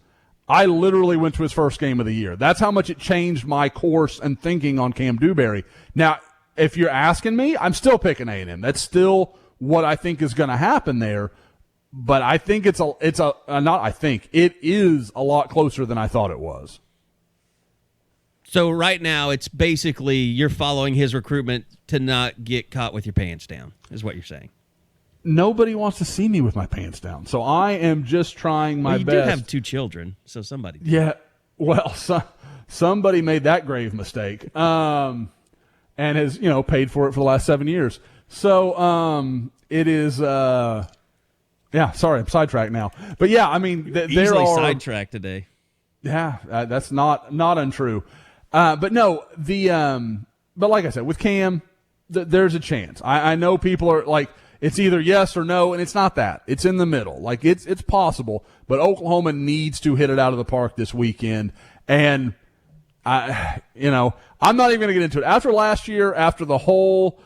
I literally went to his first game of the year. That's how much it changed my course and thinking on Cam Dewberry. Now, if you're asking me, I'm still picking A&M. That's still what I think is going to happen there. But I think it is a lot closer than I thought it was. So right now, it's basically you're following his recruitment to not get caught with your pants down, is what you're saying. Nobody wants to see me with my pants down, so I am just trying my best. You do have 2 children, so somebody did. Yeah, well, somebody made that grave mistake, and has paid for it for the last 7 years. So it is. Yeah, sorry, I'm sidetracked now. But yeah, I mean, easily sidetracked today. Yeah, that's not untrue. But no, but like I said, with Cam, there's a chance. I know people are like, it's either yes or no, and it's not that. It's in the middle. Like, it's possible, but Oklahoma needs to hit it out of the park this weekend. And I'm not even going to get into it. After last year, after the whole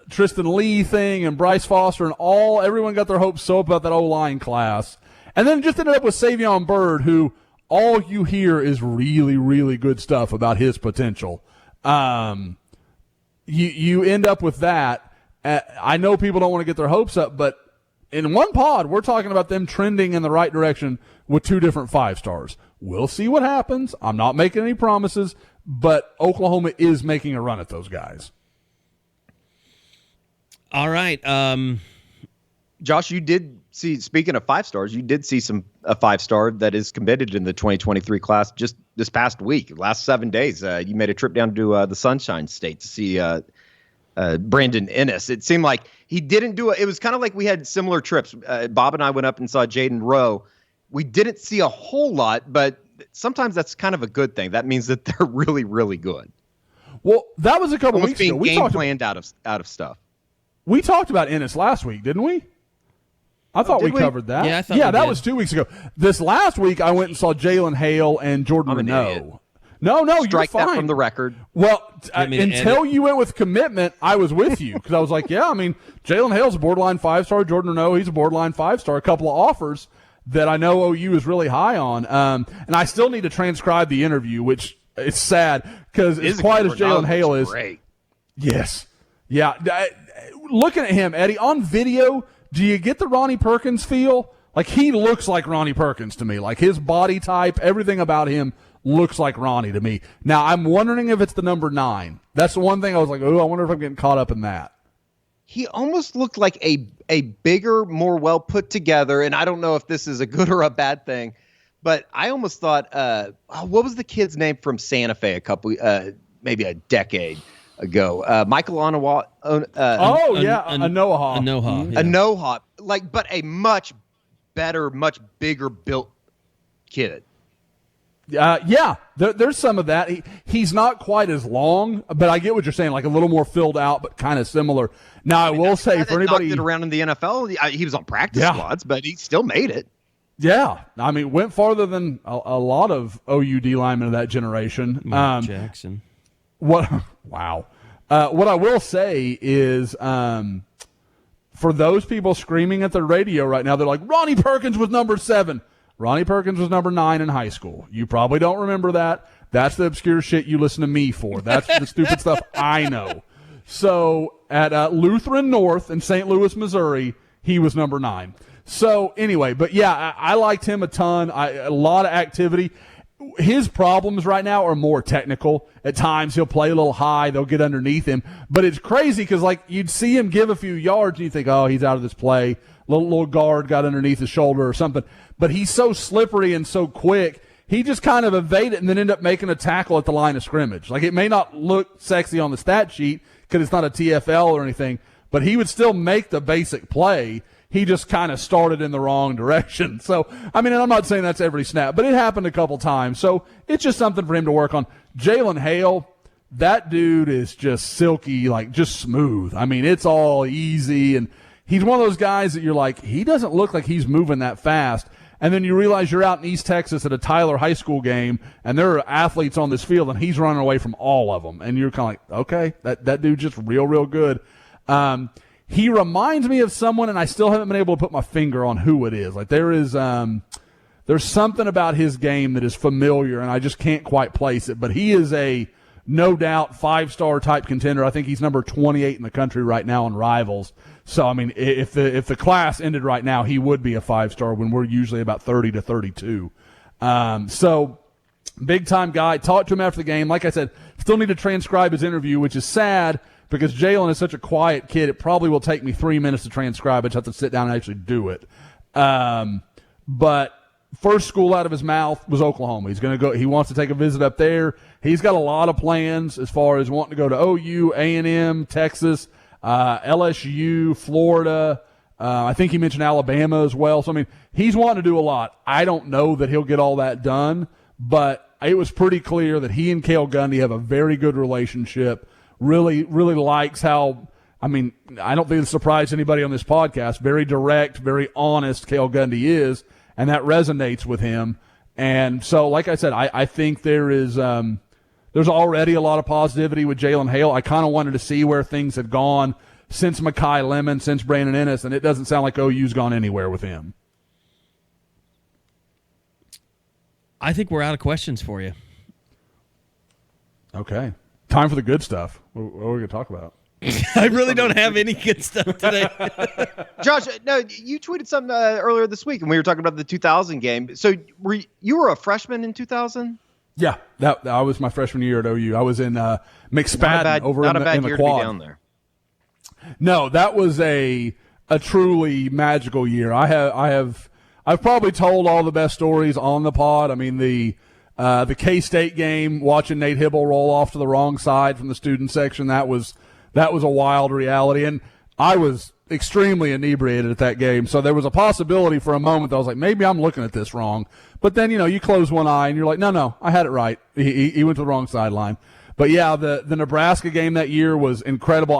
Tristan Lee thing and Bryce Foster and everyone got their hopes so up about that O-line class. And then just ended up with Savion Byrd, who all you hear is really, really good stuff about his potential. You end up with that. I know people don't want to get their hopes up, but in one pod, we're talking about them trending in the right direction with 2 different 5-stars. We'll see what happens. I'm not making any promises, but Oklahoma is making a run at those guys. All right. Josh, you did see, speaking of 5-stars, you did see a 5-star that is committed in the 2023 class just this past week, last 7 days. You made a trip down to the Sunshine State to see Brandon Ennis. It seemed like he didn't do it. It was kind of like we had similar trips. Bob and I went up and saw Jaden Rowe. We didn't see a whole lot, but sometimes that's kind of a good thing. That means that they're really, really good. Well, that was a couple Almost weeks being ago. We game planned out of stuff. We talked about Ennis last week, didn't we? I thought we covered that. Yeah, I thought that did. was 2 weeks ago. This last week, I went and saw Jalen Hale and Jordan Renaud. No, Strike you're fine. that from the record. Well, until you went with commitment, I was with you because I was like, yeah, I mean, Jalen Hale's a borderline 5-star. Jordan Renaud, he's a borderline 5-star. A couple of offers that I know OU is really high on. And I still need to transcribe the interview, which is sad because as quiet as Jalen Hale is. Great. Yes. Yeah. Looking at him, Eddie, on video, do you get the Ronnie Perkins feel? Like, he looks like Ronnie Perkins to me. Like, his body type, everything about him looks like Ronnie to me. Now, I'm wondering if it's the number 9. That's the one thing I was like, oh, I wonder if I'm getting caught up in that. He almost looked like a bigger, more well put together, and I don't know if this is a good or a bad thing, but I almost thought, what was the kid's name from Santa Fe maybe a decade ago? Michael Anoha. Anoha. Anoha, but a much better, much bigger built kid. There's some of that. He's not quite as long, but I get what you're saying, like a little more filled out, but kind of similar. Now, I will say for anybody knocked it around in the NFL, he was on practice squads, but he still made it. Yeah, I mean, went farther than a lot of OUD linemen of that generation. Jackson. Wow. What I will say is, for those people screaming at the radio right now, they're like, Ronnie Perkins was number 7. Ronnie Perkins was number 9 in high school. You probably don't remember that. That's the obscure shit you listen to me for. That's the stupid stuff I know. So at Lutheran North in St. Louis, Missouri, he was number 9. So anyway, but yeah, I liked him a ton. A lot of activity. His problems right now are more technical. At times he'll play a little high. They'll get underneath him. But it's crazy because, like, you'd see him give a few yards and you think, oh, he's out of this play. Little guard got underneath his shoulder or something. But he's so slippery and so quick, he just kind of evade it and then end up making a tackle at the line of scrimmage. Like, it may not look sexy on the stat sheet because it's not a TFL or anything, but he would still make the basic play. He just kind of started in the wrong direction. So, I mean, and I'm not saying that's every snap, but it happened a couple times. So it's just something for him to work on. Jalen Hale, that dude is just silky, like just smooth. I mean, it's all easy. And he's one of those guys that you're like, he doesn't look like he's moving that fast. And then you realize you're out in East Texas at a Tyler High School game, and there are athletes on this field, and he's running away from all of them. And you're kind of like, okay, that dude's just real good. He reminds me of someone, and I still haven't been able to put my finger on who it is. Like, there's something about his game that is familiar, and I just can't quite place it. But he is a no doubt 5-star type contender. I think he's number 28 in the country right now on Rivals. So, I mean, if the class ended right now, he would be a 5-star when we're usually about 30 to 32. So, big-time guy. Talked to him after the game. Like I said, still need to transcribe his interview, which is sad because Jalen is such a quiet kid. It probably will take me 3 minutes to transcribe. I just have to sit down and actually do it. But first school out of his mouth was Oklahoma. He's going to go. He wants to take a visit up there. He's got a lot of plans as far as wanting to go to OU, A&M, Texas, LSU, Florida. I think he mentioned Alabama as well. So, I mean, he's wanting to do a lot. I don't know that he'll get all that done, but it was pretty clear that he and Cale Gundy have a very good relationship. Really likes how, I mean, I don't think it's a surprise to anybody on this podcast. Very direct, very honest Cale Gundy is, and that resonates with him. And so, like I said, I think there's already a lot of positivity with Jalen Hale. I kind of wanted to see where things had gone since Mekhi Lemon, since Brandon Ennis, and it doesn't sound like OU's gone anywhere with him. I think we're out of questions for you. Okay. Time for the good stuff. What are we going to talk about? I really don't have any good stuff today. Josh, no, you tweeted something earlier this week, and we were talking about the 2000 game. So you were a freshman in 2000? Yeah, that was my freshman year at OU. I was in McSpadden over in the quad. Not a bad year to be down there. No, that was a truly magical year. I've probably told all the best stories on the pod. I mean, the K-State game, watching Nate Hibble roll off to the wrong side from the student section, that was a wild reality. And I was extremely inebriated at that game. So there was a possibility for a moment that I was like, maybe I'm looking at this wrong. But then, you close one eye and you're like, no, I had it right. He went to the wrong sideline. But yeah, the Nebraska game that year was incredible.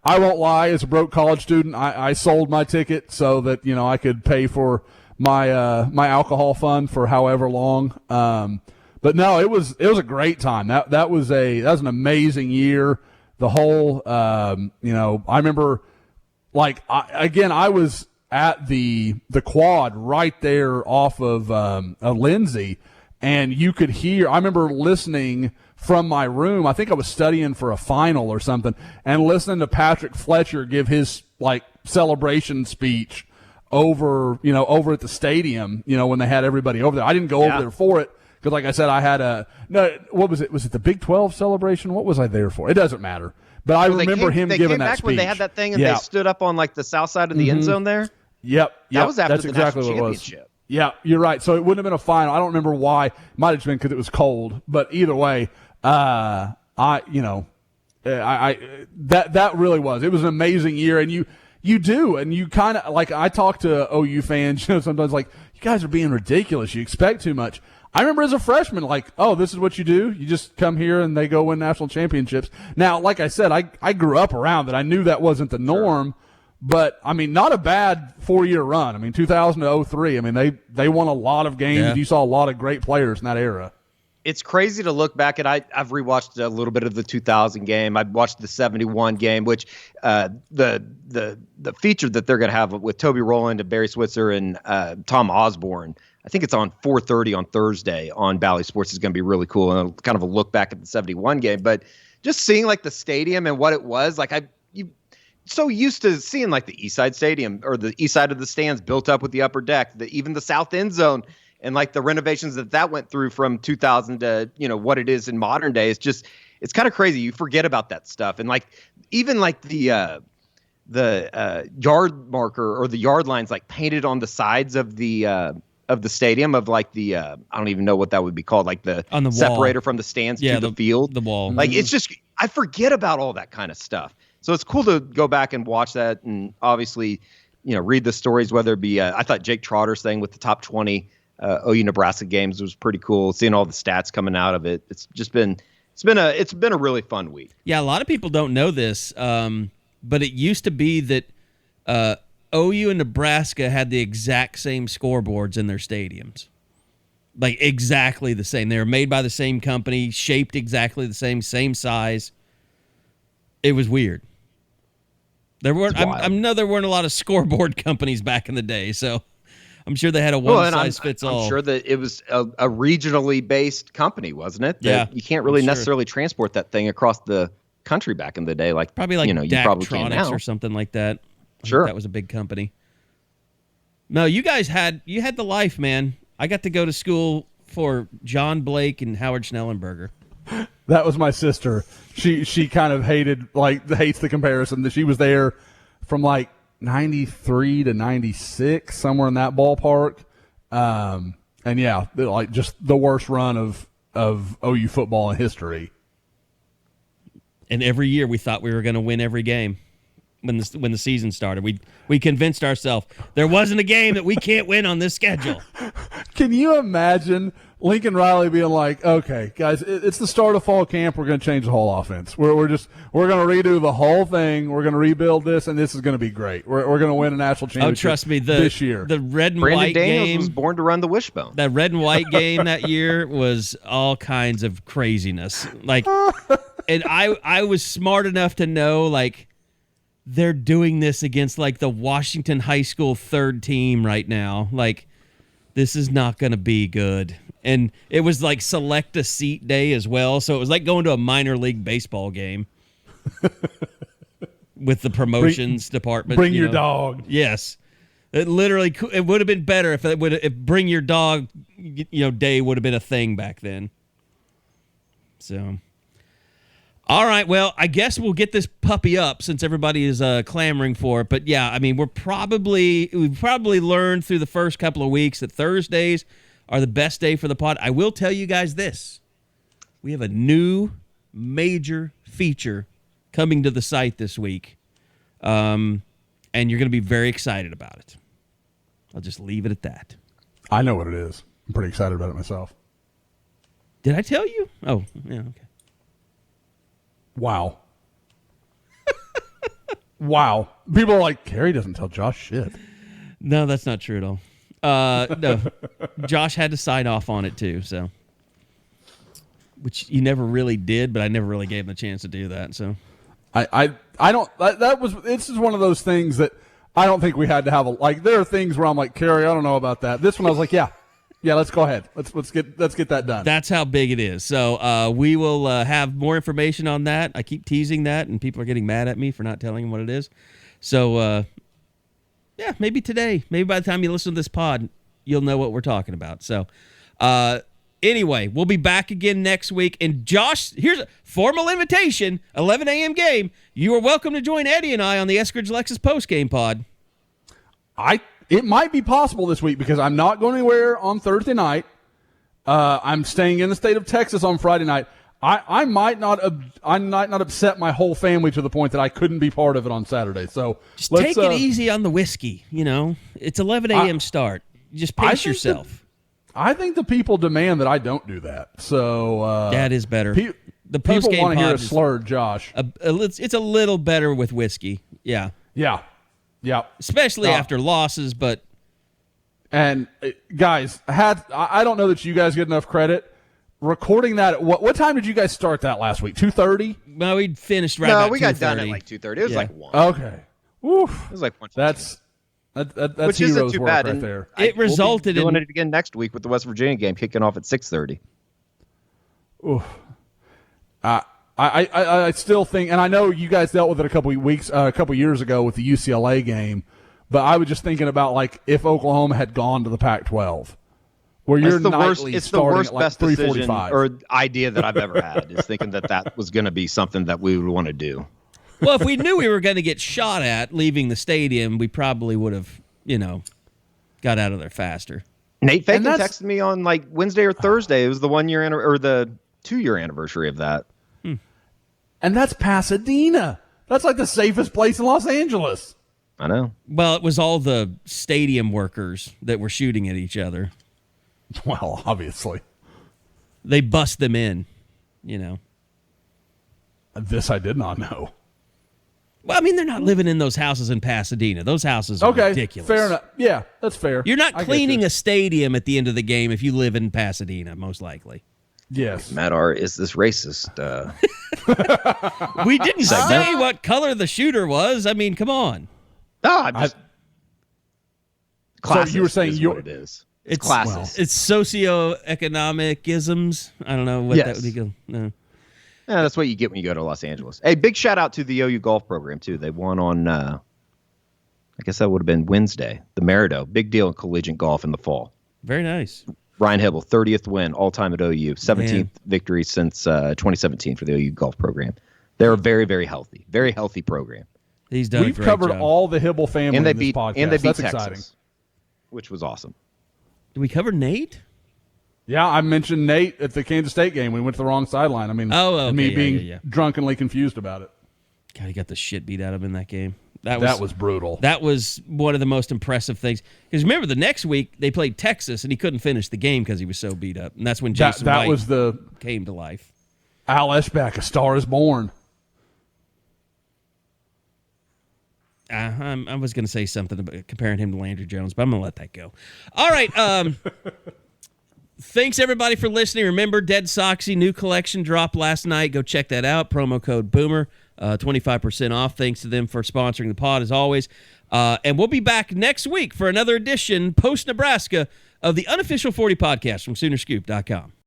I won't lie, as a broke college student, I sold my ticket so that, I could pay for my my alcohol fund for however long. But no, it was a great time. That was an amazing year. The whole, I remember, like, I was at the quad right there off of Lindsay, and you could hear. I remember listening from my room. I think I was studying for a final or something, and listening to Patrick Fletcher give his celebration speech over at the stadium. When they had everybody over there. I didn't go over there for it. Because, like I said, I had what was it? Was it the Big 12 celebration? What was I there for? It doesn't matter. But I remember him giving that speech. When they had that thing and they stood up on the south side of the end zone there. Yep. That was after that's the exactly national what it was. championship. Yeah, you're right. So it wouldn't have been a final. I don't remember why. It might have just been because it was cold. But either way, that really was. It was an amazing year, and you do, and you kind of I talk to OU fans, sometimes guys are being ridiculous. You expect too much. I remember as a freshman, like, oh, this is what you do? You just come here and they go win national championships. Now, like I said, I grew up around it. I knew that wasn't the norm, but, I mean, not a bad 4-year run. I mean, 2000 to 03, I mean, they won a lot of games. Yeah. You saw a lot of great players in that era. It's crazy to look back at. I've rewatched a little bit of the 2000 game. I watched the 71 game, which the feature that they're going to have with Toby Rowland and Barry Switzer and Tom Osborne, I think it's on 4:30 on Thursday on Bally Sports, is going to be really cool, and kind of a look back at the 71 game. But just seeing like the stadium and what it was, like you so used to seeing like the East Side Stadium or the east side of the stands built up with the upper deck, even the south end zone. And like the renovations that went through from 2000 to, what it is in modern day, it's kind of crazy. You forget about that stuff. And like, even like the yard marker or the yard lines, like painted on the sides of the stadium of like the, I don't even know what that would be called. Like on the separator wall from the stands to the field, the wall. Like it's just, I forget about all that kind of stuff. So it's cool to go back and watch that. And obviously, read the stories, whether it be, I thought Jake Trotter's thing with the top 20, OU Nebraska games was pretty cool. Seeing all the stats coming out of it, it's been a really fun week. Yeah, a lot of people don't know this, but it used to be that OU and Nebraska had the exact same scoreboards in their stadiums, like exactly the same. They were made by the same company, shaped exactly the same size. It was weird. There weren't. I know there weren't a lot of scoreboard companies back in the day, so. I'm sure they had a one-size-fits-all. I'm sure that it was a regionally based company, wasn't it? Yeah. You can't really necessarily transport that thing across the country back in the day. Like probably like you probably can now. or something like that. Sure. That was a big company. No, you guys had the life, man. I got to go to school for John Blake and Howard Schnellenberger. That was my sister. She kind of hates the comparison that she was there from like 93 to 96, somewhere in that ballpark. And yeah, like just the worst run of OU football in history. And every year we thought we were going to win every game when the season started. We convinced ourselves there wasn't a game that we can't win on this schedule. Can you imagine Lincoln Riley being like, okay, guys, it's the start of fall camp. We're going to change the whole offense. We're going to redo the whole thing. We're going to rebuild this, and this is going to be great. We're going to win a national championship. Oh, trust me, this year. The red and Brandon white Daniels game was born to run the wishbone. That red and white game that year was all kinds of craziness. Like, and I was smart enough to know, like, they're doing this against like the Washington High School third team right now. Like, this is not going to be good. And it was like select a seat day as well. So it was like going to a minor league baseball game with the promotions department. Bring your dog. Yes. It would have been better if bring your dog, day would have been a thing back then. So, all right. Well, I guess we'll get this puppy up since everybody is clamoring for it. But yeah, I mean, we've probably learned through the first couple of weeks that Thursdays are the best day for the pod. I will tell you guys this. We have a new major feature coming to the site this week. And you're going to be very excited about it. I'll just leave it at that. I know what it is. I'm pretty excited about it myself. Did I tell you? Oh, yeah, okay. Wow. Wow. People are like, Carey doesn't tell Josh shit. No, that's not true at all. No, Josh had to sign off on it too, so which you never really did, but I never really gave him a chance to do that. So I don't. This is one of those things that I don't think we had to have there are things where I'm like, Carey, I don't know about that. This one I was like, yeah, let's go ahead. Let's get that done. That's how big it is. So we will have more information on that. I keep teasing that, and people are getting mad at me for not telling them what it is. So. Yeah, maybe today. Maybe by the time you listen to this pod, you'll know what we're talking about. So, anyway, we'll be back again next week. And Josh, here's a formal invitation, 11 a.m. game. You are welcome to join Eddie and I on the Eskridge Lexus postgame pod. It might be possible this week because I'm not going anywhere on Thursday night. I'm staying in the state of Texas on Friday night. I might not upset my whole family to the point that I couldn't be part of it on Saturday. So just take it easy on the whiskey. It's 11 a.m. start. Just pace yourself. I think the people demand that I don't do that. So that is better. The people post-game want to hear a pod slurred Josh. It's a little better with whiskey. Yeah. Yeah. Especially after losses, but. And guys, I don't know that you guys get enough credit. Recording that at what time did you guys start that last week? 2:30? No, we finished right about 2:30. No, we got done at like 2:30. It was like 1. Okay. Oof. It was like 1. That's Which heroes isn't too work bad. right And there. It resulted we'll be doing in it again next week with the West Virginia game kicking off at 6:30. Oof. I still think, and I know you guys dealt with it a couple years ago with the UCLA game, but I was just thinking about like if Oklahoma had gone to the Pac-12, where you're nightly it's the starting worst at like best decision 3:45. or idea that I've ever had is thinking that was going to be something that we would want to do. Well, if we knew we were going to get shot at leaving the stadium, we probably would have, got out of there faster. Nate Fagan texted me on like Wednesday or Thursday. It was the 1 year or the 2 year anniversary of that. And that's Pasadena. That's like the safest place in Los Angeles. I know. Well, it was all the stadium workers that were shooting at each other. Well, obviously. They bust them in, This I did not know. Well, I mean, they're not living in those houses in Pasadena. Those houses are ridiculous. Fair enough. Yeah, that's fair. You're not cleaning a stadium at the end of the game if you live in Pasadena, most likely. Yes. Matt R. is this racist? We didn't say what color the shooter was. I mean, come on. No, I'm just. So you were saying what it is. It's classist. It's socioeconomic isms. I don't know what that would be. No. Yeah, that's what you get when you go to Los Angeles. Hey, big shout out to the OU golf program, too. They won on, I guess that would have been Wednesday, the Merido. Big deal in collegiate golf in the fall. Very nice. Ryan Hibble, 30th win all-time at OU, 17th victory since 2017 for the OU golf program. They're a very, very healthy program. He's done We've covered all the Hibble family and they in this podcast. And they beat That's Texas, exciting. which was awesome. Did we cover Nate? Yeah, I mentioned Nate at the Kansas State game. We went to the wrong sideline. I mean, and me being drunkenly confused about it. God, he got the shit beat out of him in that game. That was brutal. That was one of the most impressive things. Because remember, the next week they played Texas, and he couldn't finish the game because he was so beat up. And that's when Jason White came to life. Al Eschbach, A Star is Born. I was going to say something about comparing him to Landry Jones, but I'm going to let that go. All right. Thanks, everybody, for listening. Remember, Dead Soxy new collection dropped last night. Go check that out. Promo code Boomer, 25% off. Thanks to them for sponsoring the pod, as always. And we'll be back next week for another edition, post-Nebraska, of the Unofficial 40 podcast from Soonerscoop.com.